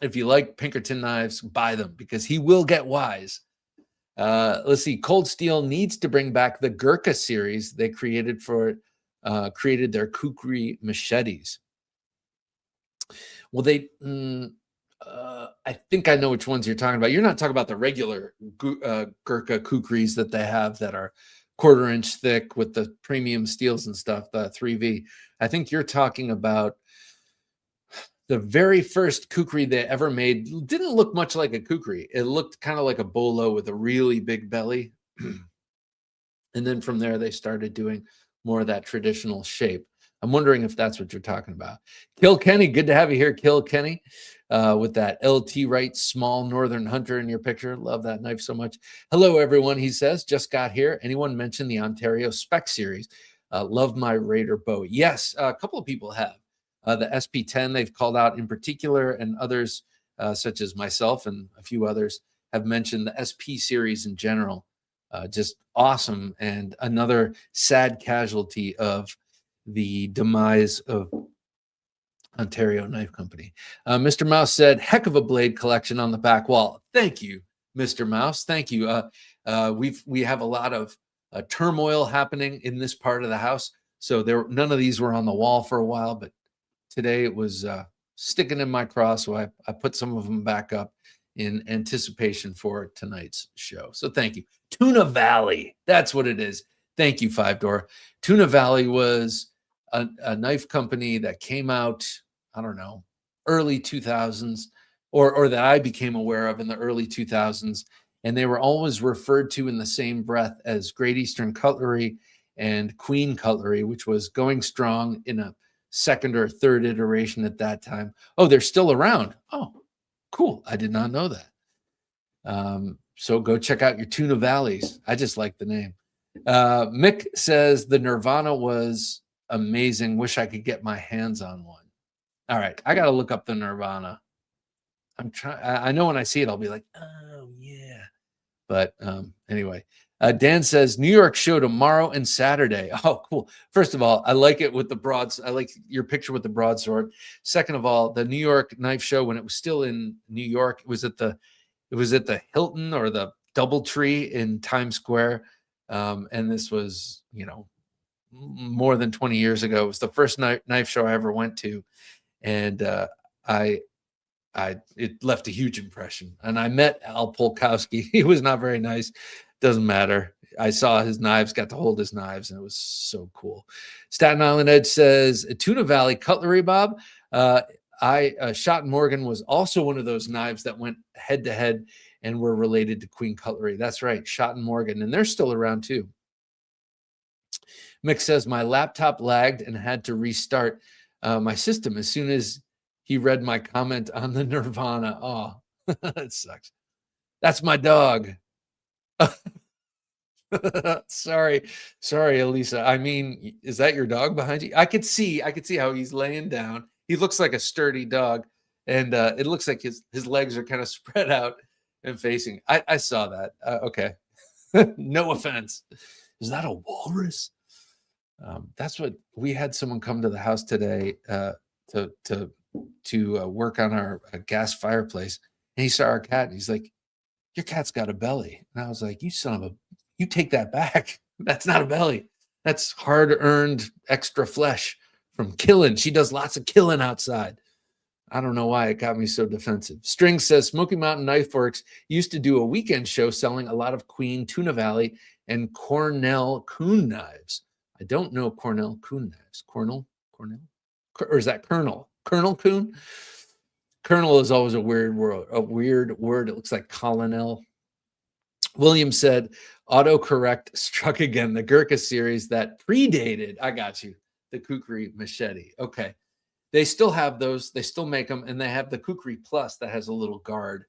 If you like Pinkerton knives, buy them because he will get wise. Let's see. Cold Steel needs to bring back the Gurkha series they created their kukri machetes. Well, I think I know which ones you're talking about. You're not talking about the regular Gurkha kukris that they have that are 1/4 inch thick with the premium steels and stuff, the 3V. I think you're talking about the very first kukri they ever made. Didn't look much like a kukri. It looked kind of like a bolo with a really big belly. And then from there, they started doing more of that traditional shape. I'm wondering if that's what you're talking about. Kill Kenny, good to have you here, Kill Kenny, with that LT Wright small Northern Hunter in your picture. Love that knife so much. Hello, everyone, he says. Just got here. Anyone mention the Ontario Spec Series? Love my Raider bow. Yes, a couple of people have. The SP10 they've called out in particular, and others, such as myself and a few others, have mentioned the SP Series in general. Just awesome, and another sad casualty of the demise of Ontario Knife Company. Mr. Mouse said, heck of a blade collection on the back wall. Thank you, Mr. Mouse. Thank you. We have a lot of turmoil happening in this part of the house. So none of these were on the wall for a while, but today it was sticking in my craw. So I put some of them back up in anticipation for tonight's show. So thank you. Tuna Valley. That's what it is. Thank you, Five Door. Tuna Valley was a knife company that came out, I don't know, early 2000s, or that I became aware of in the early 2000s. And they were always referred to in the same breath as Great Eastern Cutlery and Queen Cutlery, which was going strong in a second or third iteration at that time. Oh, they're still around. Oh, cool. I did not know that. So go check out your Tuna Valleys. I just like the name. Mick says the Nirvana was amazing. Wish I could get my hands on one. All right. I got to look up the Nirvana. I know when I see it, I'll be like, oh yeah. But anyway, Dan says New York show tomorrow and Saturday. Oh, cool. First of all, I like it with the broads. I like your picture with the broadsword. Second of all, the New York knife show, when it was still in New York, it was at the Hilton or the DoubleTree in Times Square. And this was, more than 20 years ago. It was the first knife show I ever went to. And it left a huge impression. And I met Al Polkowski. He was not very nice. Doesn't matter. I saw his knives, got to hold his knives, and it was so cool. Staten Island Edge says, Tuna Valley Cutlery, Bob. Shot Morgan was also one of those knives that went head to head and were related to Queen Cutlery. That's right, Shot Morgan, and they're still around too. Mick says, my laptop lagged and had to restart my system as soon as he read my comment on the Nirvana. Oh, that sucks. That's my dog. Sorry, Elisa. I mean, is that your dog behind you? I could see how he's laying down. He looks like a sturdy dog, and it looks like his legs are kind of spread out and facing. I saw that. Okay. No offense. Is that a walrus? That's what we had. Someone come to the house today to work on our gas fireplace, and he saw our cat, and he's like, your cat's got a belly. And I was like, you take that back. That's not a belly. That's hard-earned extra flesh from killing. She does lots of killing outside. I don't know why it got me so defensive. String says, Smoky Mountain Knife Works used to do a weekend show selling a lot of Queen, Tuna Valley, and Cornell Coon knives. I don't know Cornell Coon knives. Cornell? Or is that Colonel? Colonel Coon? Colonel is always a weird word. It looks like colonel. William said, autocorrect struck again. The Gurkha series that predated, I got you, the Kukri machete. Okay. They still have those. They still make them. And they have the Kukri Plus that has a little guard.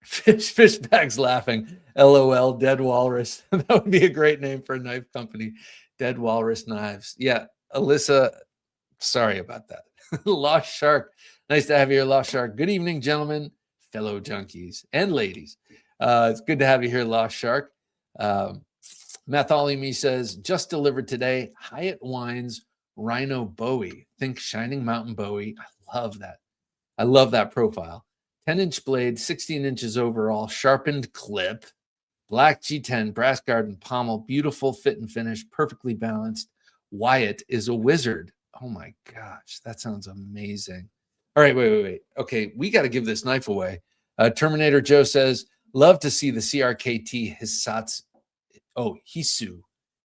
Fish bags laughing. LOL, Dead Walrus. That would be a great name for a knife company. Dead Walrus Knives. Yeah. Alyssa, sorry about that. Lost Shark. Nice to have you here, Lost Shark. Good evening, gentlemen, fellow junkies and ladies. It's good to have you here, Lost Shark. Matholemy says, just delivered today, Hyatt Wines Rhino Bowie. Think Shining Mountain Bowie. I love that. I love that profile. 10-inch blade, 16 inches overall, sharpened clip, black G10, brass guard and pommel, beautiful fit and finish, perfectly balanced. Wyatt is a wizard. Oh my gosh, that sounds amazing. All right, wait. Okay, we got to give this knife away. Terminator Joe says, love to see the CRKT Hisatsu. Oh, Hisu.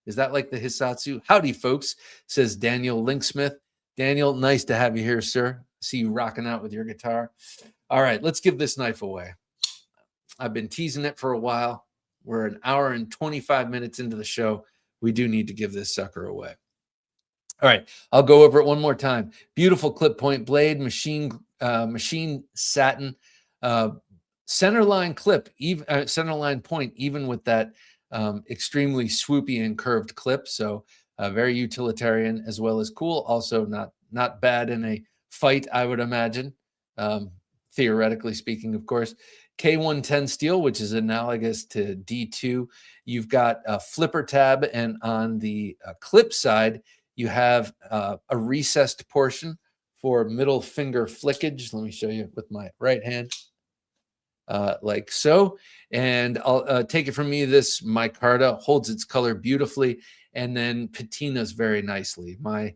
Is that like the Hisatsu? Howdy, folks, says Daniel Linksmith. Daniel, nice to have you here, sir. See you rocking out with your guitar. All right, let's give this knife away. I've been teasing it for a while. We're an hour and 25 minutes into the show. We do need to give this sucker away. All right, I'll go over it one more time. Beautiful clip point blade, machine satin, centerline clip, even centerline point, even with that extremely swoopy and curved clip. So very utilitarian as well as cool. Also not bad in a fight, I would imagine. Theoretically speaking, of course. K110 steel, which is analogous to D2. You've got a flipper tab, and on the clip side, you have a recessed portion for middle finger flickage. Let me show you with my right hand, like so. And I'll take it from me. This micarta holds its color beautifully, and then patinas very nicely. My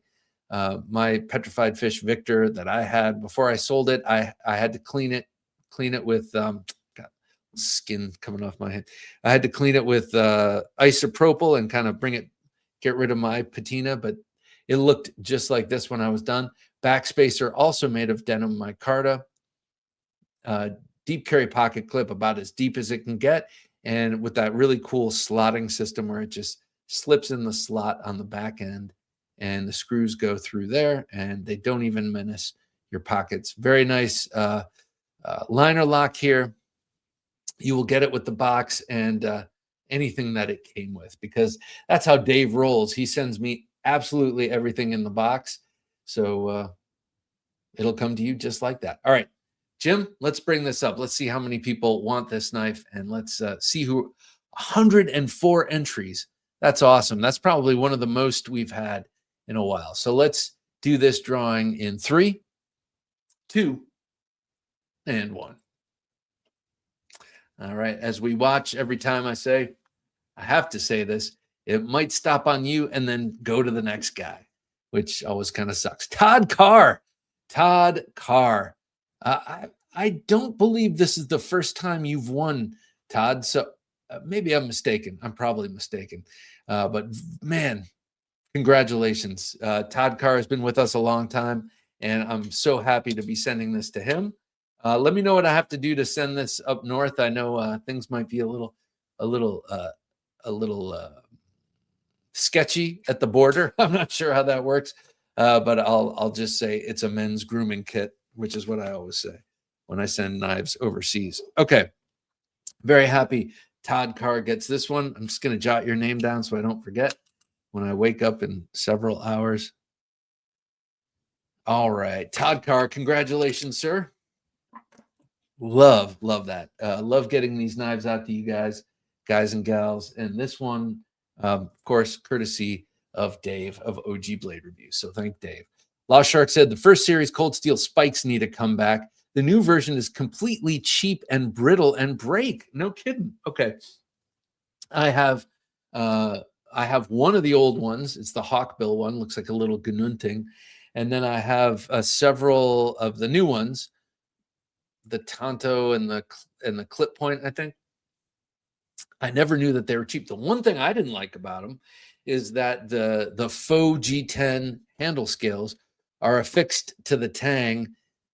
Petrified Fish Victor that I had before I sold it, I had to clean it with got skin coming off my hand. I had to clean it with isopropyl and kind of get rid of my patina, but it looked just like this when I was done. Backspacer also made of denim micarta. Deep carry pocket clip, about as deep as it can get, and with that really cool slotting system where it just slips in the slot on the back end, and the screws go through there, and they don't even menace your pockets. Very nice liner lock here. You will get it with the box and anything that it came with, because that's how Dave rolls. He sends me absolutely everything in the box, so it'll come to you just like that. All right, Jim, let's bring this up. Let's see how many people want this knife, and let's see who. 104 entries. That's awesome. That's probably one of the most we've had in a while. So let's do this drawing in 3, 2, and 1. All right. As we watch, every time I have to say this, it might stop on you and then go to the next guy, which always kind of sucks. Todd Carr. I don't believe this is the first time you've won, Todd. So maybe I'm mistaken. I'm probably mistaken. But man, congratulations. Todd Carr has been with us a long time, and I'm so happy to be sending this to him. Let me know what I have to do to send this up north. I know things might be a little sketchy at the border. I'm not sure how that works, but I'll just say it's a men's grooming kit, which is what I always say when I send knives overseas. Okay, very happy Todd Carr gets this one. I'm just going to jot your name down so I don't forget when I wake up in several hours. All right, Todd Carr, congratulations, sir. Love that. Love getting these knives out to you guys and gals. And this one, of course, courtesy of Dave of OG Blade Review. So thank Dave. Lost Shark said, the first series cold steel spikes need to come back. The new version is completely cheap and brittle and break. No kidding. Okay. I have one of the old ones. It's the Hawkbill one. Looks like a little Gnunting. And then I have several of the new ones, the Tonto and the Clip Point, I think. I never knew that they were cheap. The one thing I didn't like about them is that the faux G10 handle scales are affixed to the tang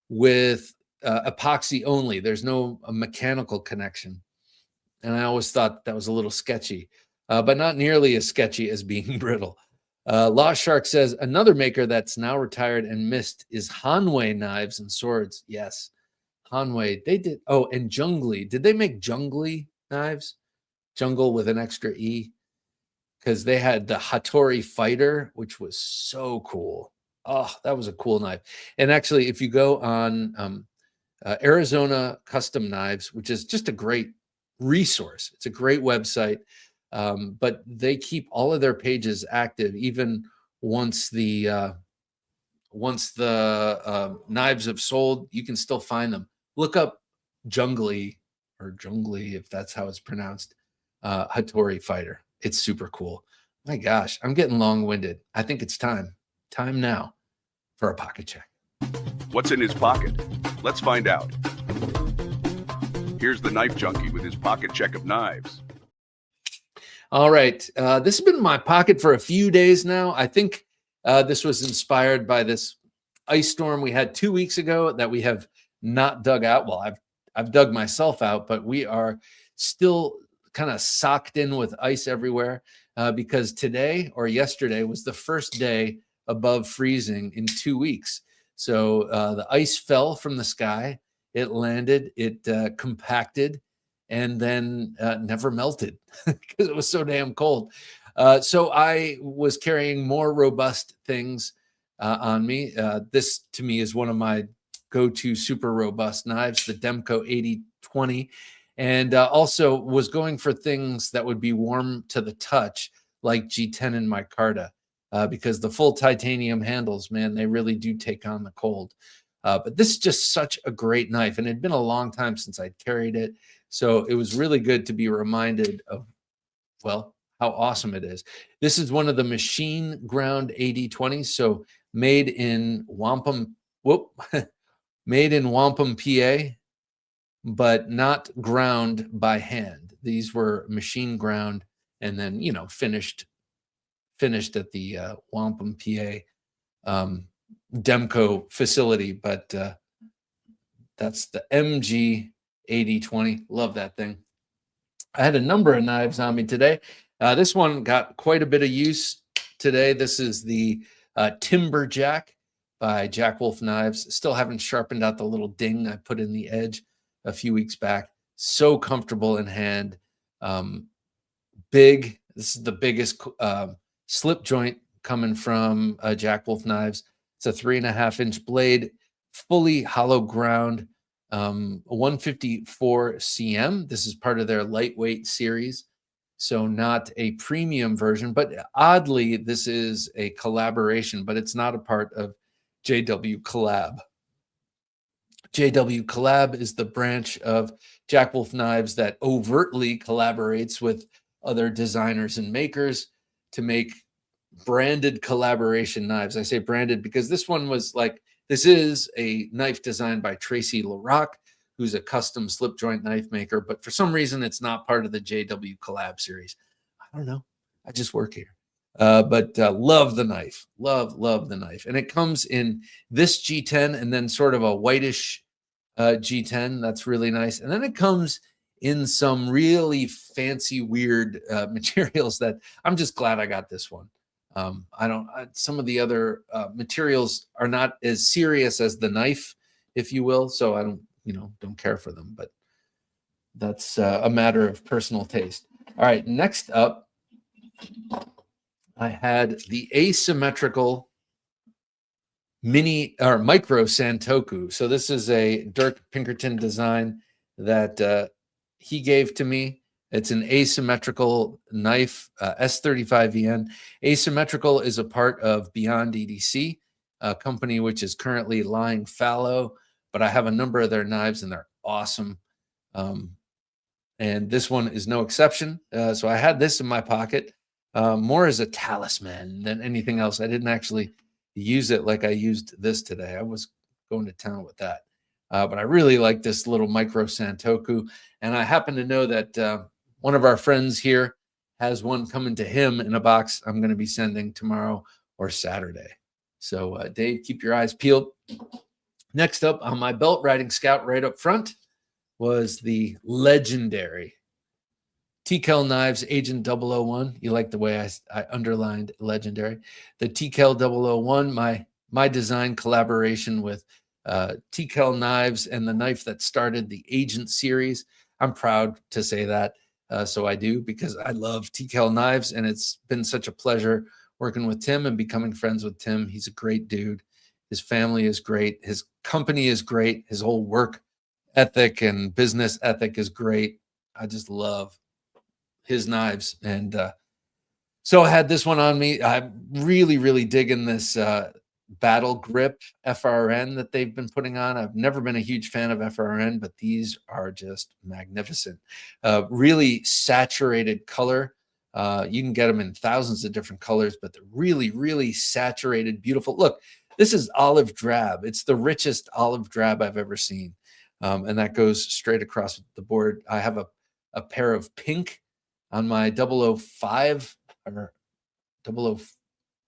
with epoxy only. There's no mechanical connection. And I always thought that was a little sketchy, but not nearly as sketchy as being brittle. Lost Shark says, another maker that's now retired and missed is Hanwei Knives and Swords. Yes, Hanwei. They did. Oh, and Junkie. Did they make Junkie knives? Jungle with an extra E? Because they had the Hattori Fighter, which was so cool. Oh, that was a cool knife. And actually, if you go on Arizona Custom Knives, which is just a great resource, it's a great website, but they keep all of their pages active even once the knives have sold. You can still find them. Look up Junkie, or Junkie, if that's how it's pronounced, Hattori Fighter. It's super cool. My gosh, I'm getting long-winded. I think it's time now for a pocket check. What's in his pocket? Let's find out. Here's the Knife Junkie with his pocket check of knives. All right. This has been in my pocket for a few days now. I think this was inspired by this ice storm we had 2 weeks ago that we have not dug out. Well, I've dug myself out, but we are still kind of socked in with ice everywhere because today or yesterday was the first day above freezing in 2 weeks. So the ice fell from the sky. It landed, it compacted, and then never melted because it was so damn cold. So I was carrying more robust things on me. This, to me, is one of my go-to super robust knives, the DeMarco 20, and also was going for things that would be warm to the touch, like G10 and micarta, because the full titanium handles, man, they really do take on the cold. But this is just such a great knife, and it had been a long time since I'd carried it, so it was really good to be reminded of, well, how awesome it is. This is one of the machine ground 80/20s, so made in wampum, made in wampum, PA, but not ground by hand. These were machine ground and then, finished at the wampum, PA DeMarco facility. But that's the MG 80/20. Love that thing. I had a number of knives on me today. This one got quite a bit of use today. This is the Timberjack by Jack Wolf Knives. Still haven't sharpened out the little ding I put in the edge a few weeks back. So comfortable in hand. Big. This is the biggest slip joint coming from Jack Wolf Knives. It's a 3.5-inch blade, fully hollow ground, 154 cm. This is part of their lightweight series, so not a premium version, but oddly, this is a collaboration, but it's not a part of JW Collab. JW Collab is the branch of Jack Wolf Knives that overtly collaborates with other designers and makers to make branded collaboration knives. I say branded because this one was like, this is a knife designed by Tracy LaRock, who's a custom slip joint knife maker, but for some reason it's not part of the JW Collab series. I don't know. I just work here. But love the knife. Love the knife. And it comes in this G10 and then sort of a whitish G10. That's really nice. And then it comes in some really fancy, weird materials that I'm just glad I got this one. Some of the other materials are not as serious as the knife, if you will. So I don't care for them, but that's a matter of personal taste. All right. Next up, I had the asymmetrical micro Santoku. So this is a Dirk Pinkerton design that he gave to me. It's an asymmetrical knife, S35VN. Asymmetrical is a part of Beyond EDC, a company which is currently lying fallow, but I have a number of their knives and they're awesome. And this one is no exception. So I had this in my pocket more as a talisman than anything else. I didn't actually use it like I used this today. I was going to town with that. But I really like this little micro Santoku. And I happen to know that one of our friends here has one coming to him in a box I'm going to be sending tomorrow or Saturday. So, Dave, keep your eyes peeled. Next up on my belt riding scout right up front was the legendary TKL Knives Agent 001. You like the way I underlined legendary. The TKL 001, my design collaboration with TKL Knives and the knife that started the Agent series. I'm proud to say that. So I do, because I love TKL Knives, and it's been such a pleasure working with Tim and becoming friends with Tim. He's a great dude. His family is great. His company is great. His whole work ethic and business ethic is great. I just love his knives. And so I had this one on me. I'm really digging this Battle Grip FRN that they've been putting on. I've never been a huge fan of FRN, but these are just magnificent. Really saturated color. You can get them in thousands of different colors, but they're really saturated, beautiful. Look, this is olive drab. It's the richest olive drab I've ever seen. And that goes straight across the board. I have a pair of pink on my 005 or 00.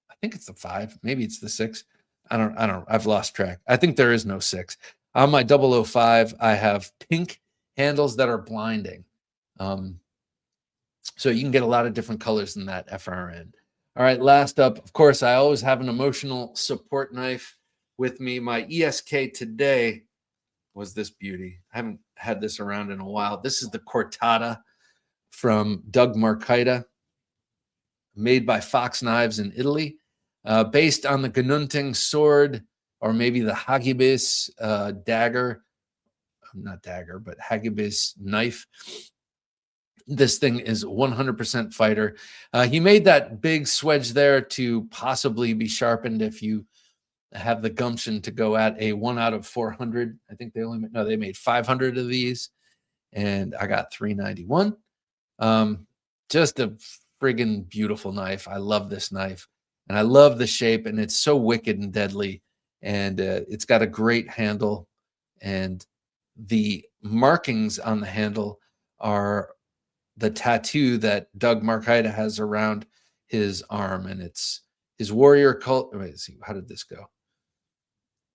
I think it's the 5. Maybe it's the 6. I don't. I've lost track. I think there is no 6. On my 005, I have pink handles that are blinding. So you can get a lot of different colors in that FRN. All right, last up, of course, I always have an emotional support knife with me. My ESK today was this beauty. I haven't had this around in a while. This is the Cortata from Doug Marquita, made by Fox Knives in Italy, based on the Gununting sword, or maybe the Hagibis dagger, not dagger, but Hagibis knife. This thing is 100% fighter. He made that big swedge there to possibly be sharpened if you have the gumption to go at a 1 out of 400. I think they made 500 of these, and I got 391. Just a friggin' beautiful knife. I love this knife, and I love the shape, and it's so wicked and deadly, and it's got a great handle, and the markings on the handle are the tattoo that Doug Markita has around his arm, and it's his warrior cult. Wait, let's see, how did this go?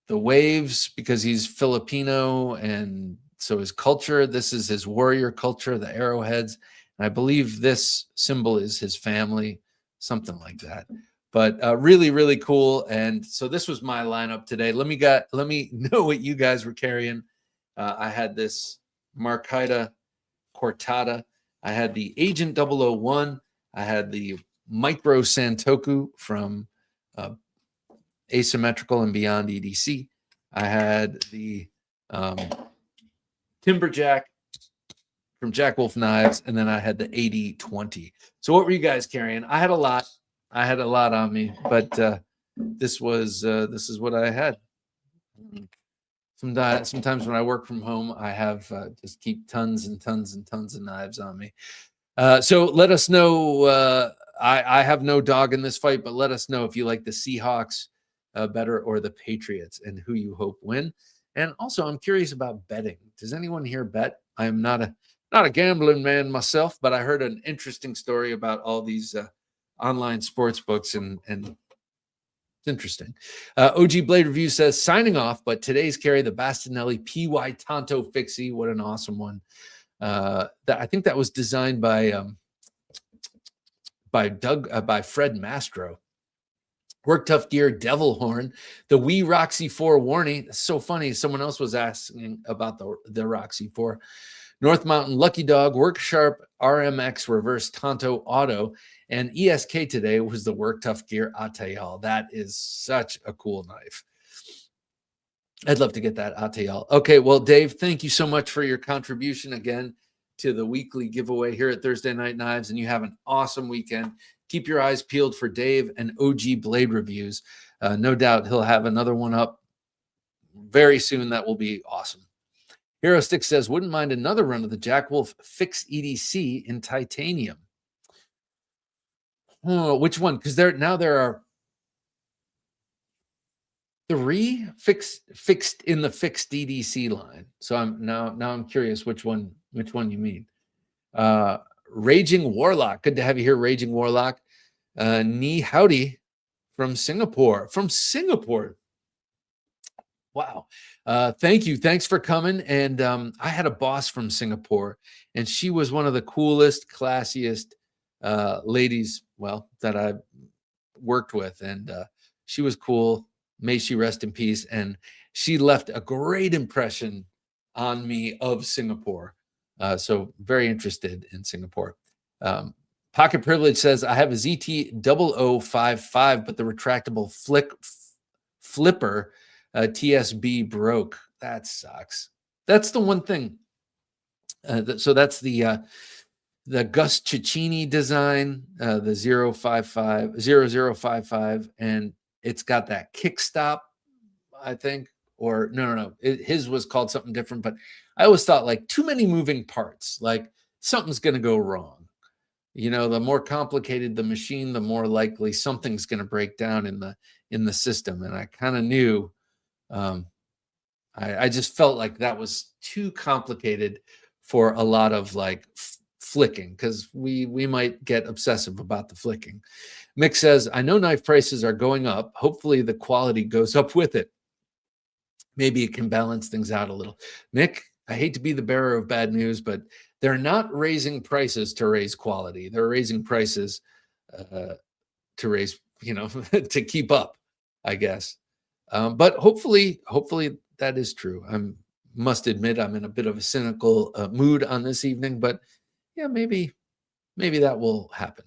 The waves, because he's Filipino, and so his culture, this is his warrior culture, the arrowheads. And I believe this symbol is his family, something like that. But really, really cool. And so this was my lineup today. Let me know what you guys were carrying. I had this Markita Cortada. I had the Agent 001. I had the Micro Santoku from Asymmetrical and Beyond EDC. I had the Timberjack from Jack Wolf Knives, and then I had the 8020. So what were you guys carrying? I had a lot. I had a lot on me, but this is what I had. Sometimes when I work from home, I have just keep tons and tons and tons of knives on me. So let us know. I have no dog in this fight, but let us know if you like the Seahawks better or the Patriots and who you hope win. And also, I'm curious about betting. Does anyone here bet? I'm not a gambling man myself, but I heard an interesting story about all these online sports books, and it's interesting. OG Blade Review says, signing off, but today's carry the Bastinelli PY Tanto Fixie. What an awesome one. I think that was designed by Fred Mastro. Work Tough Gear Devil Horn, the Wee Roxy 4 warning. That's so funny. Someone else was asking about the Roxy 4. North Mountain Lucky Dog, Work Sharp RMX Reverse Tonto Auto, and ESK today was the Work Tough Gear Atayal. That is such a cool knife. I'd love to get that Atayal. Okay, well, Dave, thank you so much for your contribution again to the weekly giveaway here at Thursday Night Knives, and you have an awesome weekend. Keep your eyes peeled for Dave and OG Blade reviews. No doubt he'll have another one up very soon. That will be awesome. Hero Stick says, wouldn't mind another run of the Jack Wolf Fix EDC in titanium. Oh, which one? Because there are 3 fixed in the fixed EDC line. So I'm curious which one you mean. Raging Warlock. Good to have you here, Raging Warlock. Ni howdy from Singapore. Wow. Thank you. Thanks for coming. And I had a boss from Singapore, and she was one of the coolest, classiest ladies, that I worked with. And she was cool. May she rest in peace. And she left a great impression on me of Singapore. So very interested in Singapore. Pocket Privilege says, I have a ZT 0055, but the retractable flipper TSB broke. That sucks. That's the one thing. So that's the Gus Cicchini design, the 0055, and it's got that kick stop, I think, or no. His was called something different, but I always thought like too many moving parts, like something's going to go wrong. You know, the more complicated the machine, the more likely something's going to break down in the system. And I kind of knew, I just felt like that was too complicated for a lot of like flicking, because we might get obsessive about the flicking. Mick says, I know knife prices are going up. Hopefully the quality goes up with it. Maybe it can balance things out a little. Mick, I hate to be the bearer of bad news, but they're not raising prices to raise quality. They're raising prices to raise, to keep up, I guess. But hopefully that is true. I must admit I'm in a bit of a cynical mood on this evening, but yeah, maybe that will happen.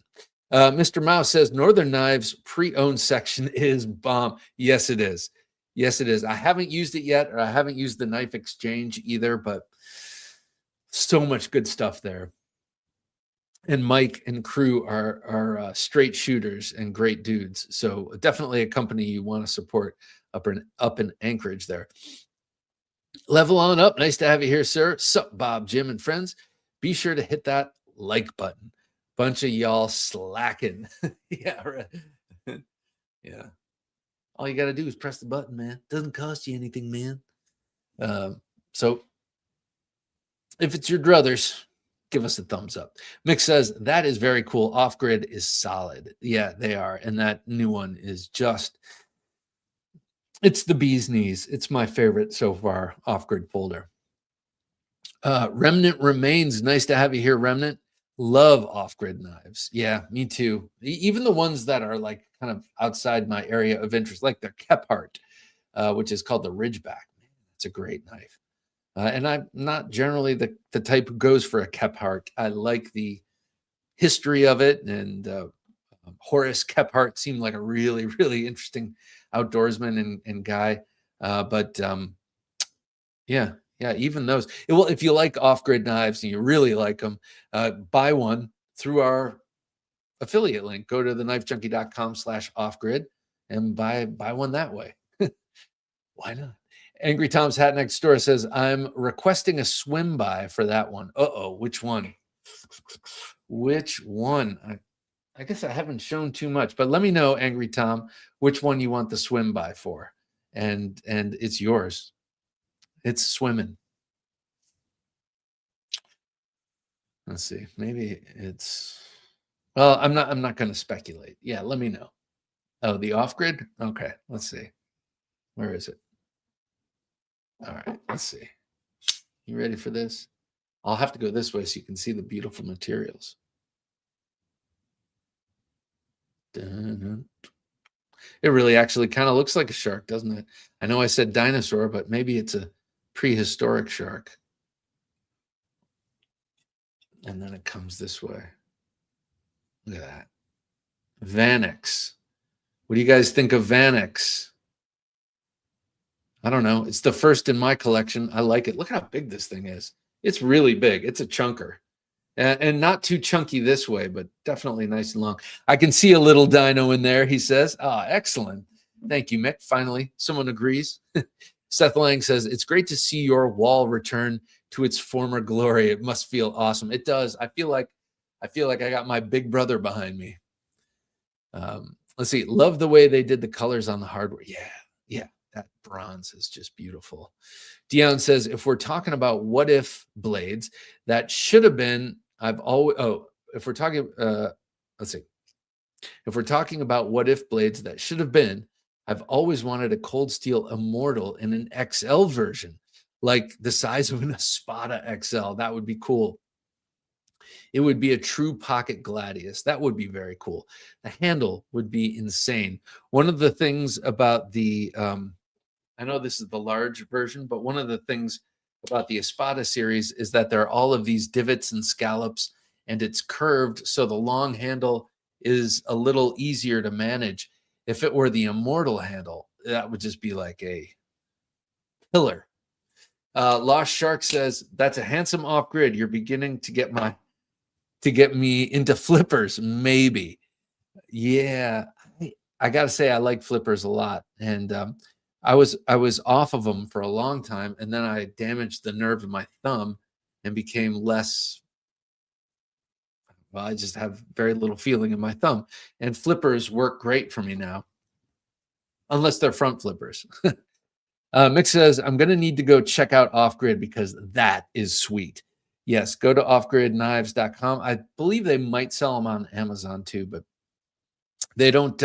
Mr. Mouse says Northern Knives pre-owned section is bomb. Yes, it is. Yes, it is. I haven't used it yet, or I haven't used the Knife Exchange either, but so much good stuff there. And Mike and crew are straight shooters and great dudes. So definitely a company you want to support up in Anchorage there. Level on up. Nice to have you here, sir. Sup, Bob, Jim, and friends. Be sure to hit that like button. Bunch of y'all slacking. Yeah, right. Yeah. All you got to do is press the button, man. Doesn't cost you anything, man. So if it's your druthers, give us a thumbs up. Mick says, that is very cool. Off-Grid is solid. Yeah, they are. And that new one is just, it's the bee's knees. It's my favorite so far, Off-Grid folder. Remnant Remains. Nice to have you here, Remnant. Love Off-Grid knives. Yeah, me too. Even the ones that are like kind of outside my area of interest, like the Kephart, which is called the Ridgeback. It's a great knife. And I'm not generally the type who goes for a Kephart. I like the history of it. And Horace Kephart seemed like a really, really interesting outdoorsman and guy. Yeah, even those. Well, if you like off-grid knives and you really like them, buy one through our affiliate link. Go to TheKnifeJunkie.com/offgrid and buy one that way. Why not? Angry Tom's Hat Next Door says, I'm requesting a swim by for that one. Uh-oh, which one? Which one? I guess I haven't shown too much, but let me know, Angry Tom, which one you want the swim by for. And it's yours. It's swimming. Let's see. Maybe it's, well, I'm not going to speculate. Yeah, let me know. Oh, the off-grid? Okay, let's see. Where is it? All right, let's see. You ready for this? I'll have to go this way so you can see the beautiful materials. Dun-dun. It really actually kind of looks like a shark, doesn't it? I know I said dinosaur, but maybe it's a prehistoric shark. And then it comes this way. Look at that. Vanix. What do you guys think of Vanix? I don't know. It's the first in my collection. I like it. Look how big this thing is. It's really big. It's a chunker. And not too chunky this way, but definitely nice and long. I can see a little dino in there, he says. Ah, excellent. Thank you, Mick. Finally, someone agrees. Seth Lang says, it's great to see your wall return to its former glory. It must feel awesome. It does. I feel like I got my big brother behind me. Let's see. Love the way they did the colors on the hardware. Yeah. That bronze is just beautiful. Dion says, if we're talking about what if blades, that should have been, if we're talking, let's see. If we're talking about what if blades, that should have been, I've always wanted a Cold Steel Immortal in an XL version, like the size of an Espada XL. That would be cool. It would be a true pocket gladius. That would be very cool. The handle would be insane. One of the things about the, I know this is the large version, but one of the things about the Espada series is that there are all of these divots and scallops, and it's curved, so the long handle is a little easier to manage. If it were the Immortal handle, that would just be like a pillar. Lost Shark says, that's a handsome off-grid. You're beginning to get me into flippers, maybe. Yeah, I gotta say I like flippers a lot, and I was off of them for a long time, and then I damaged the nerve of my thumb and became less. Well, I just have very little feeling in my thumb, and flippers work great for me now, unless they're front flippers. Mick says, I'm going to need to go check out Off-Grid because that is sweet. Yes, go to offgridknives.com. I believe they might sell them on Amazon too, but they don't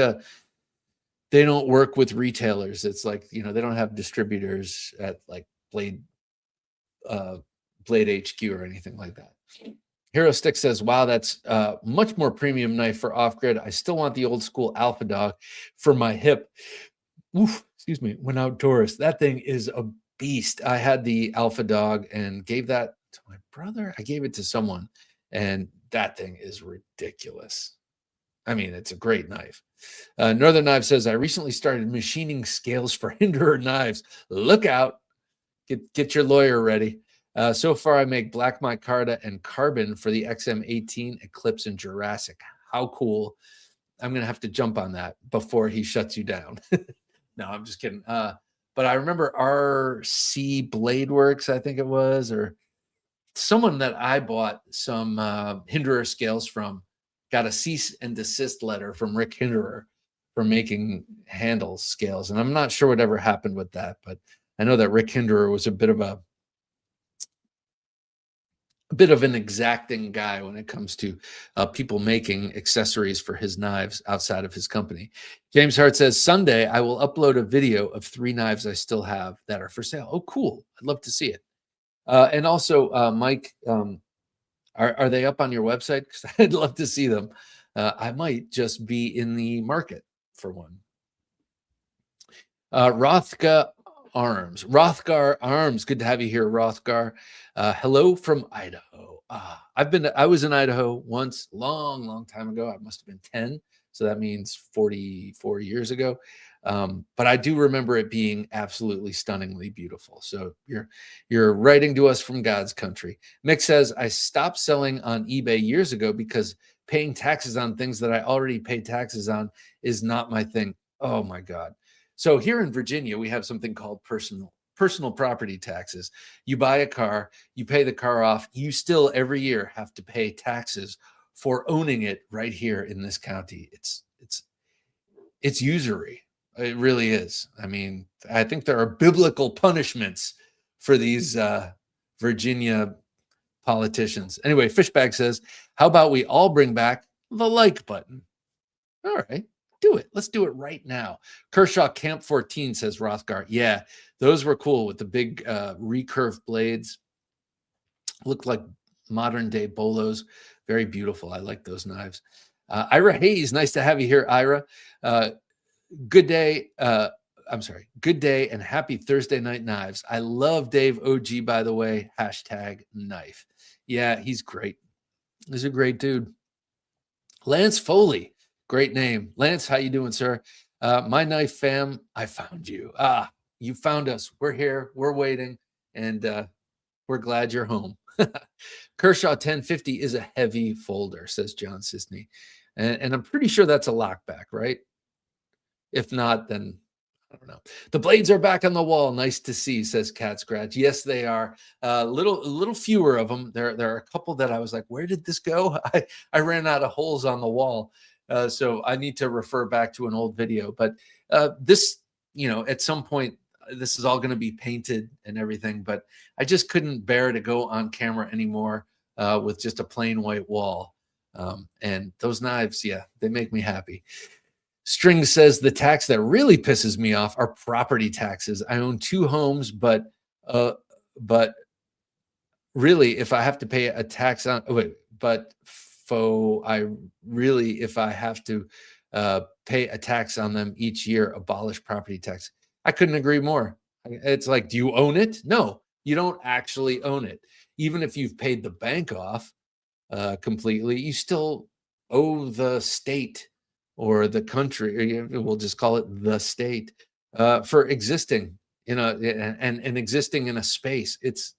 work with retailers. It's like, they don't have distributors at like Blade HQ or anything like that. Hero Stick says, wow, that's much more premium knife for off-grid. I still want the old school Alpha Dog for my hip. Oof, excuse me, when outdoors. That thing is a beast. I had the Alpha Dog and gave that to my brother. I gave it to someone, and that thing is ridiculous. I mean, it's a great knife. Northern Knife says, I recently started machining scales for Hinderer knives. Look out. Get your lawyer ready. So far, I make black micarta and carbon for the XM18, Eclipse, and Jurassic. How cool. I'm going to have to jump on that before he shuts you down. No, I'm just kidding. But I remember RC Blade Works, I think it was, or someone that I bought some Hinderer scales from got a cease and desist letter from Rick Hinderer for making handle scales. And I'm not sure whatever happened with that, but I know that Rick Hinderer was a bit of an exacting guy when it comes to people making accessories for his knives outside of his company. James Hart says, Sunday, I will upload a video of 3 knives I still have that are for sale. Oh, cool. I'd love to see it. And also, Mike, are they up on your website? Because I'd love to see them. I might just be in the market for one. Rothgar Arms. Good to have you here, Rothgar. Hello from Idaho. I was in Idaho once, long time ago. I must have been 10, so that means 44 years ago. But I do remember it being absolutely stunningly beautiful. So you're writing to us from God's country. Mick says, I stopped selling on eBay years ago because paying taxes on things that I already paid taxes on is not my thing. Oh my God. So here in Virginia, we have something called personal property taxes. You buy a car, you pay the car off, you still every year have to pay taxes for owning it right here in this county. It's usury. It really is. I mean, I think there are biblical punishments for these Virginia politicians. Anyway, Fishbag says, how about we all bring back the like button? All right, do it. Let's do it right now. Kershaw Camp 14 says, Rothgar. Yeah, those were cool with the big recurved blades. Looked like modern day bolos. Very beautiful. I like those knives. Ira Hayes, nice to have you here, Ira. Good day. Good day and happy Thursday night knives. I love Dave OG, by the way. #knife. Yeah, he's great. He's a great dude. Lance Foley, great name. Lance, how you doing, sir? My knife fam, I found you. You found us. We're here. We're waiting, and we're glad you're home. Kershaw 1050 is a heavy folder, says John Sisney, and I'm pretty sure that's a lockback, right? If not, then I don't know. The blades are back on the wall. Nice to see, says Cat Scratch. Yes, they are. Little fewer of them. There are a couple that I was like, where did this go? I ran out of holes on the wall. So I need to refer back to an old video. But this, at some point, this is all going to be painted and everything. But I just couldn't bear to go on camera anymore with just a plain white wall. And those knives, yeah, they make me happy. String says the tax that really pisses me off are property taxes. I own 2 homes, but really, if I have to pay a tax on, if I have to pay a tax on them each year, abolish property tax. I couldn't agree more. It's like, do you own it? No, you don't actually own it. Even if you've paid the bank off completely, you still owe the state or the country, we'll just call it the state, for existing and existing in a space. It's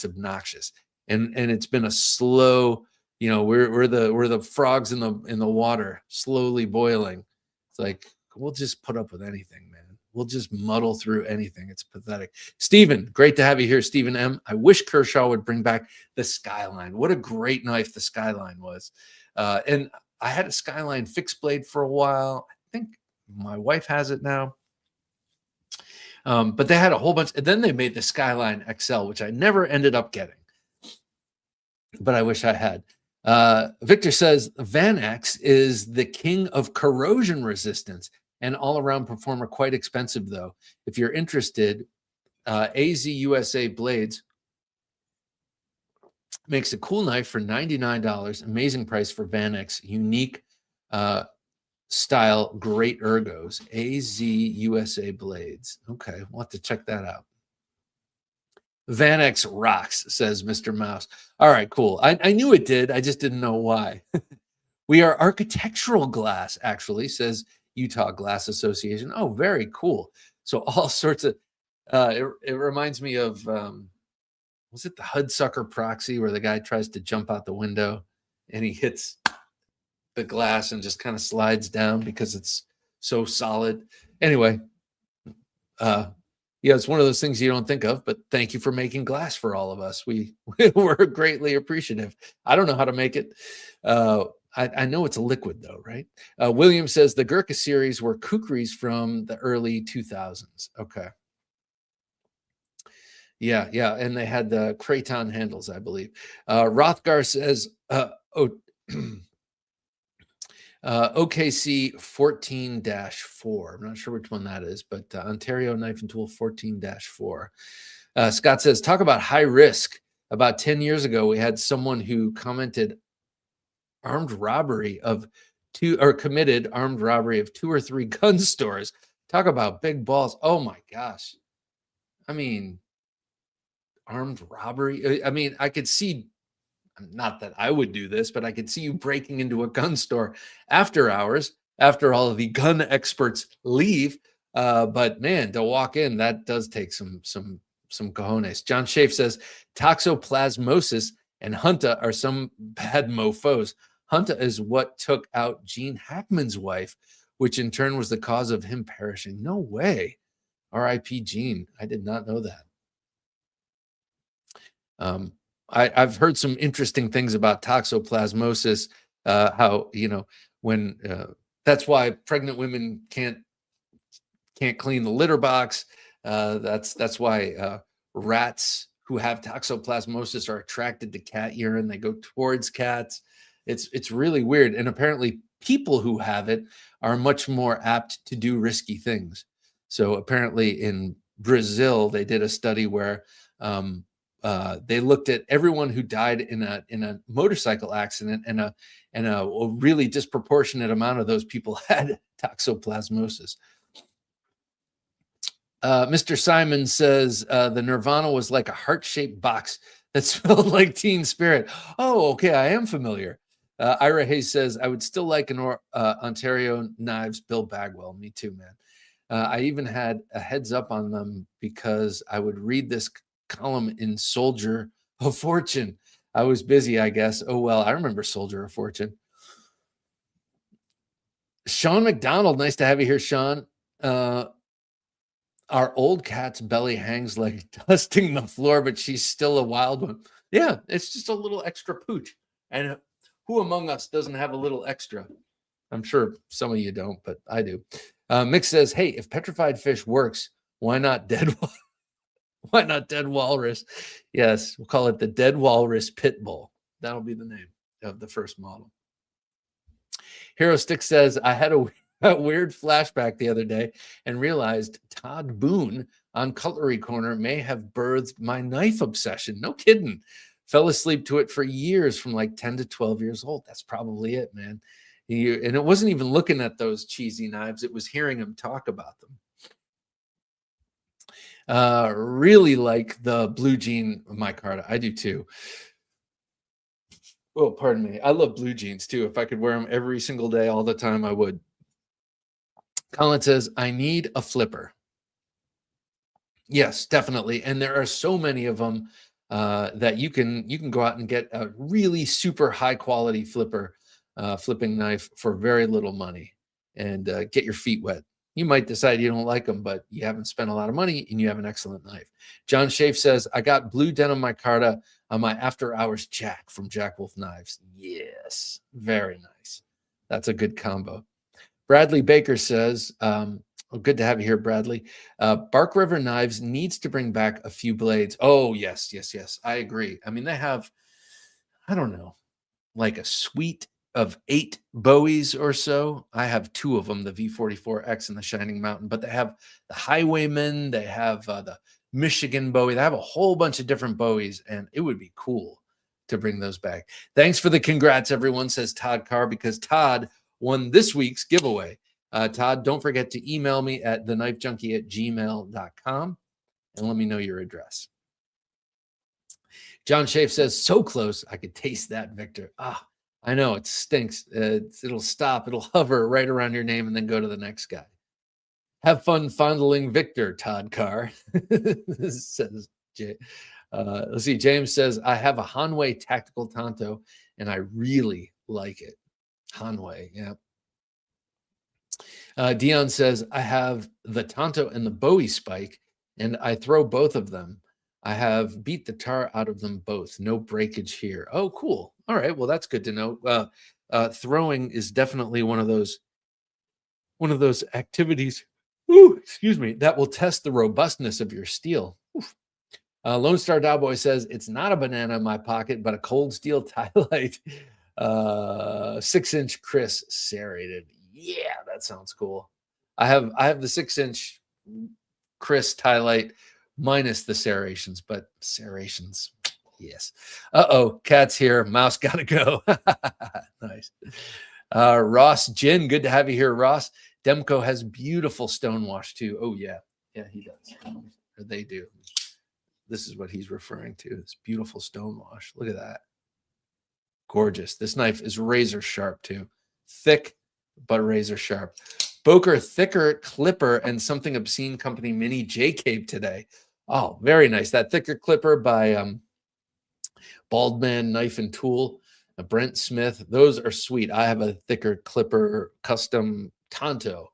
obnoxious, and it's been a slow, we're the frogs in the water, slowly boiling. It's like, we'll just put up with anything, man. We'll just muddle through anything. It's pathetic. Stephen, great to have you here, Stephen M. I wish Kershaw would bring back the Skyline. What a great knife the Skyline was, and I had a Skyline fixed blade for a while. I think my wife has it now. But they had a whole bunch. And then they made the Skyline XL, which I never ended up getting. But I wish I had. Victor says, Van X is the king of corrosion resistance and all-around performer. Quite expensive, though. If you're interested, AZ USA Blades makes a cool knife for $99. Amazing price for Van X. Unique style, great ergos. AZ USA Blades. Okay, we'll have to check that out. Van X rocks, says Mr. Mouse. All right, cool. I knew it did. I just didn't know why. We are architectural glass, actually, says Utah Glass Association. Oh, very cool. So all sorts of, it reminds me of, was it the Hudsucker Proxy where the guy tries to jump out the window and he hits the glass and just kind of slides down because it's so solid. Anyway, yeah, it's one of those things you don't think of, but thank you for making glass for all of us. We're greatly appreciative. I don't know how to make it. I know it's a liquid though, right? William says the Gurkha series were kukris from the early 2000s. Okay. Yeah, yeah, and they had the craton handles, I believe. Rothgar says, OKC 14-4. I'm not sure which one that is, but Ontario Knife and Tool 14-4. Scott says, talk about high risk. About 10 years ago, we had someone who commented armed robbery of committed armed robbery of 2 or 3 gun stores. Talk about big balls. Oh my gosh. I mean, armed robbery. I mean, I could see, not that I would do this, but I could see you breaking into a gun store after hours, after all of the gun experts leave. But man, to walk in, that does take some cojones. John Schaaf says toxoplasmosis and Hunta are some bad mofos. Hunta is what took out Gene Hackman's wife, which in turn was the cause of him perishing. No way. R.I.P. Gene. I did not know that. I've heard some interesting things about toxoplasmosis. How, you know, when that's why pregnant women can't clean the litter box. That's why rats who have toxoplasmosis are attracted to cat urine. They go towards cats. It's really weird. And apparently people who have it are much more apt to do risky things. So apparently in Brazil, they did a study where they looked at everyone who died in a motorcycle accident, and a really disproportionate amount of those people had toxoplasmosis. Mr. Simon says the Nirvana was like a heart-shaped box that smelled like Teen Spirit. Oh, okay, I am familiar. Ira Hayes says, I would still like an Ontario Knives Bill Bagwell. Me too, man. I even had a heads up on them because I would read this column in Soldier of Fortune. I was busy, I guess. Oh, well, I remember Soldier of Fortune. Sean McDonald, nice to have you here, Sean. Our old cat's belly hangs like dusting the floor, but she's still a wild one. Yeah, it's just a little extra pooch. And who among us doesn't have a little extra? I'm sure some of you don't, but I do. Mick says, hey, if petrified fish works, why not dead why not dead walrus? Yes, we'll call it the Dead Walrus Pit Bull. That'll be the name of the first model. Hero Stick says, I had a weird flashback the other day and realized Todd Boone on Cutlery Corner may have birthed my knife obsession. No kidding. Fell asleep to it for years from like 10 to 12 years old. That's probably it, man. And it wasn't even looking at those cheesy knives. It was hearing him talk about them. Really like the blue jean micarta. I do too. Oh, pardon me. I love blue jeans too. If I could wear them every single day, all the time, I would. Colin says, I need a flipper. Yes, definitely. And there are so many of them that you can go out and get a really super high quality flipping knife for very little money and get your feet wet. You might decide you don't like them, but you haven't spent a lot of money and you have an excellent knife. John Schaaf says, I got blue denim micarta on my after hours Jack from Jack Wolf Knives. Yes, very nice. That's a good combo. Bradley Baker says, good to have you here, Bradley. Bark River Knives needs to bring back a few blades. Oh, yes. I agree. I mean, they have, I don't know, like a suite of 8 Bowies or so. I have 2 of them, the V44X and the Shining Mountain, but they have the Highwayman, they have the Michigan Bowie. They have a whole bunch of different Bowies, and it would be cool to bring those back. Thanks for the congrats, everyone, says Todd Carr, because Todd won this week's giveaway. Todd, don't forget to email me at TheKnifeJunkie@gmail.com and let me know your address. John Schaaf says, so close. I could taste that, Victor. Ah, I know it stinks. It'll stop. It'll hover right around your name and then go to the next guy. Have fun fondling Victor, Todd Carr. Says Jay. Let's see. James says, I have a Hanway tactical Tonto and I really like it. Hanway, yeah. Dion says, I have the Tonto and the Bowie spike, and I throw both of them. I have beat the tar out of them both. No breakage here. Oh, cool. All right. Well, that's good to know. Throwing is definitely one of those activities. Ooh, excuse me. That will test the robustness of your steel. Lone Star Cowboy says it's not a banana in my pocket, but a cold steel tie light, 6-inch Chris serrated. Yeah, that sounds cool. I have the 6-inch Chris tie light minus the serrations, but serrations, yes. Cat's here. Mouse gotta go. Nice. Ross Gin, good to have you here, Ross. Demko has beautiful stonewash too. Oh yeah, he does. Or they do. This is what he's referring to. This beautiful stonewash. Look at that. Gorgeous. This knife is razor sharp too. Thick, but razor sharp. Boker thicker clipper and something obscene company mini J Cape today. Oh, very nice. That thicker clipper by Baldman Knife and Tool, Brent Smith. Those are sweet. I have a thicker clipper custom Tonto.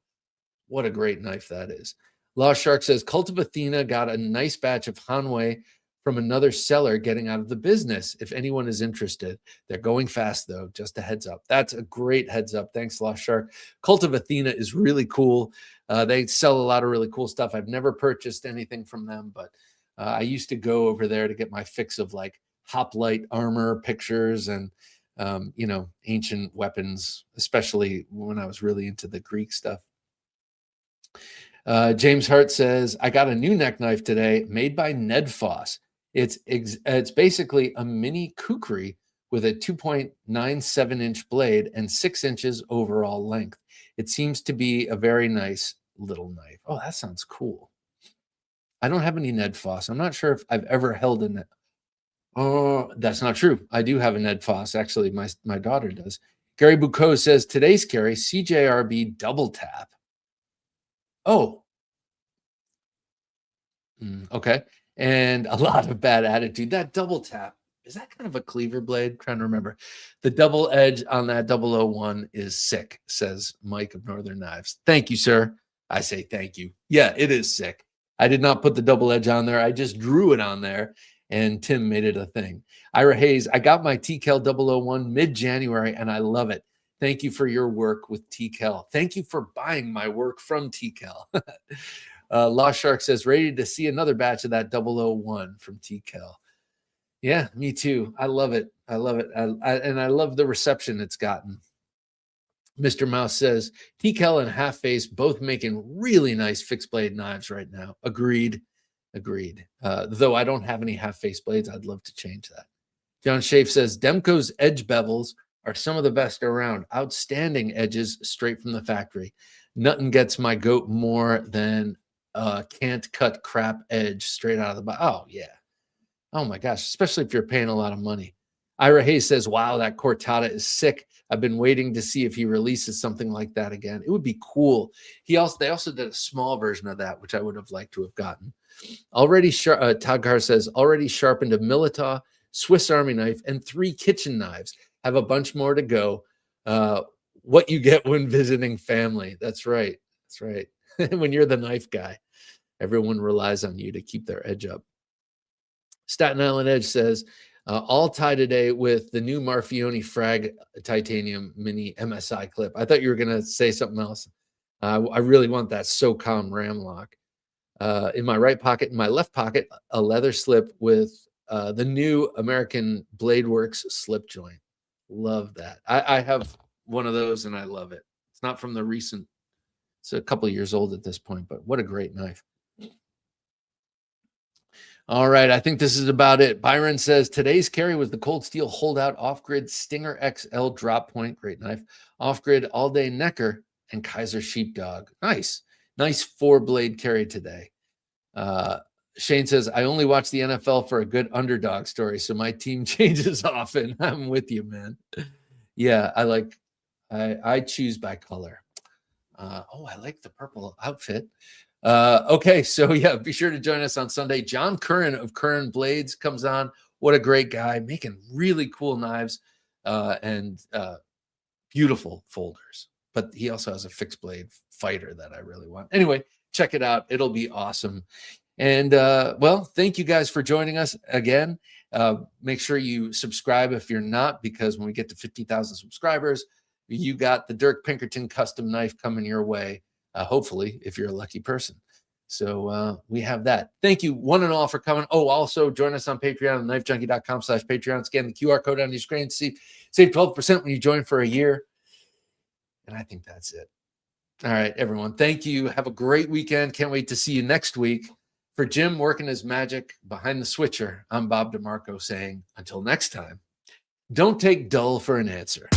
What a great knife that is. Lost Shark says, Cult of Athena got a nice batch of Hanway from another seller getting out of the business. If anyone is interested, they're going fast though. Just a heads up. That's a great heads up. Thanks, Lost Shark. Cult of Athena is really cool. They sell a lot of really cool stuff. I've never purchased anything from them, but I used to go over there to get my fix of like hoplite armor pictures and ancient weapons, especially when I was really into the Greek stuff. James Hart says, I got a new neck knife today made by Ned Foss. It's basically a mini kukri with a 2.97-inch blade and 6 inches overall length. It seems to be a very nice little knife. Oh, that sounds cool. I don't have any Ned Foss. I'm not sure if I've ever held a Ned. Oh, that's not true. I do have a Ned Foss. Actually, my daughter does. Gary Bucco says, today's carry, CJRB double tap. Oh. Okay. And a lot of bad attitude. That double tap, is that kind of a cleaver blade? I'm trying to remember. The double edge on that 001 is sick, says Mike of Northern Knives. Thank you, sir. I say thank you. Yeah, it is sick. I did not put the double edge on there. I just drew it on there, and Tim made it a thing. Ira Hayes, I got my TKL 001 mid-January, and I love it. Thank you for your work with TKL. Thank you for buying my work from TKL. Lost Shark says, ready to see another batch of that 001 from TKL. Yeah, me too. I love it. I love it. And I love the reception it's gotten. Mr. Mouse says, TKL and Half Face both making really nice fixed blade knives right now. Agreed. Though I don't have any half face blades, I'd love to change that. John Schaaf says, Demko's edge bevels are some of the best around. Outstanding edges straight from the factory. Nothing gets my goat more than can't cut crap edge straight out of the box. Oh, yeah. Oh, my gosh. Especially if you're paying a lot of money. Ira Hayes says, wow, that Cortada is sick. I've been waiting to see if he releases something like that again. It would be cool. They also did a small version of that, which I would have liked to have gotten. Todd Carr says, already sharpened a Militaw, Swiss Army knife, and 3 kitchen knives. Have a bunch more to go. What you get when visiting family. That's right. That's right. When you're the knife guy, everyone relies on you to keep their edge up. Staten Island Edge says, all tie today with the new Marfione Frag titanium mini MSI clip. I thought you were going to say something else. I really want that SOCOM ram lock. In my right pocket, in my left pocket, a leather slip with the new American Blade Works slip joint. Love that. I have one of those and I love it. It's not from the recent, it's a couple of years old at this point, but what a great knife. All right, I think this is about it. Byron says, today's carry was the Cold Steel Holdout Off-Grid Stinger XL Drop Point. Great knife. Off-Grid All-Day Necker and Kaiser Sheepdog. Nice. Nice 4-blade carry today. Shane says, I only watch the NFL for a good underdog story, so my team changes often. I'm with you, man. Yeah, I choose by color. I like the purple outfit. Okay, so yeah, be sure to join us on Sunday. John Curran of Curran Blades comes on. What a great guy, making really cool knives and beautiful folders. But he also has a fixed blade fighter that I really want. Anyway, check it out. It'll be awesome. And well, thank you guys for joining us again. Make sure you subscribe if you're not, because when we get to 50,000 subscribers, you got the Dirk Pinkerton custom knife coming your way. Hopefully, if you're a lucky person. So we have that. Thank you one and all for coming. Oh, also join us on Patreon, knifejunkie.com/Patreon. Scan the QR code on your screen to save 12% when you join for a year. And I think that's it. All right, everyone. Thank you. Have a great weekend. Can't wait to see you next week. For Jim working his magic behind the switcher, I'm Bob DeMarco saying, until next time, don't take dull for an answer.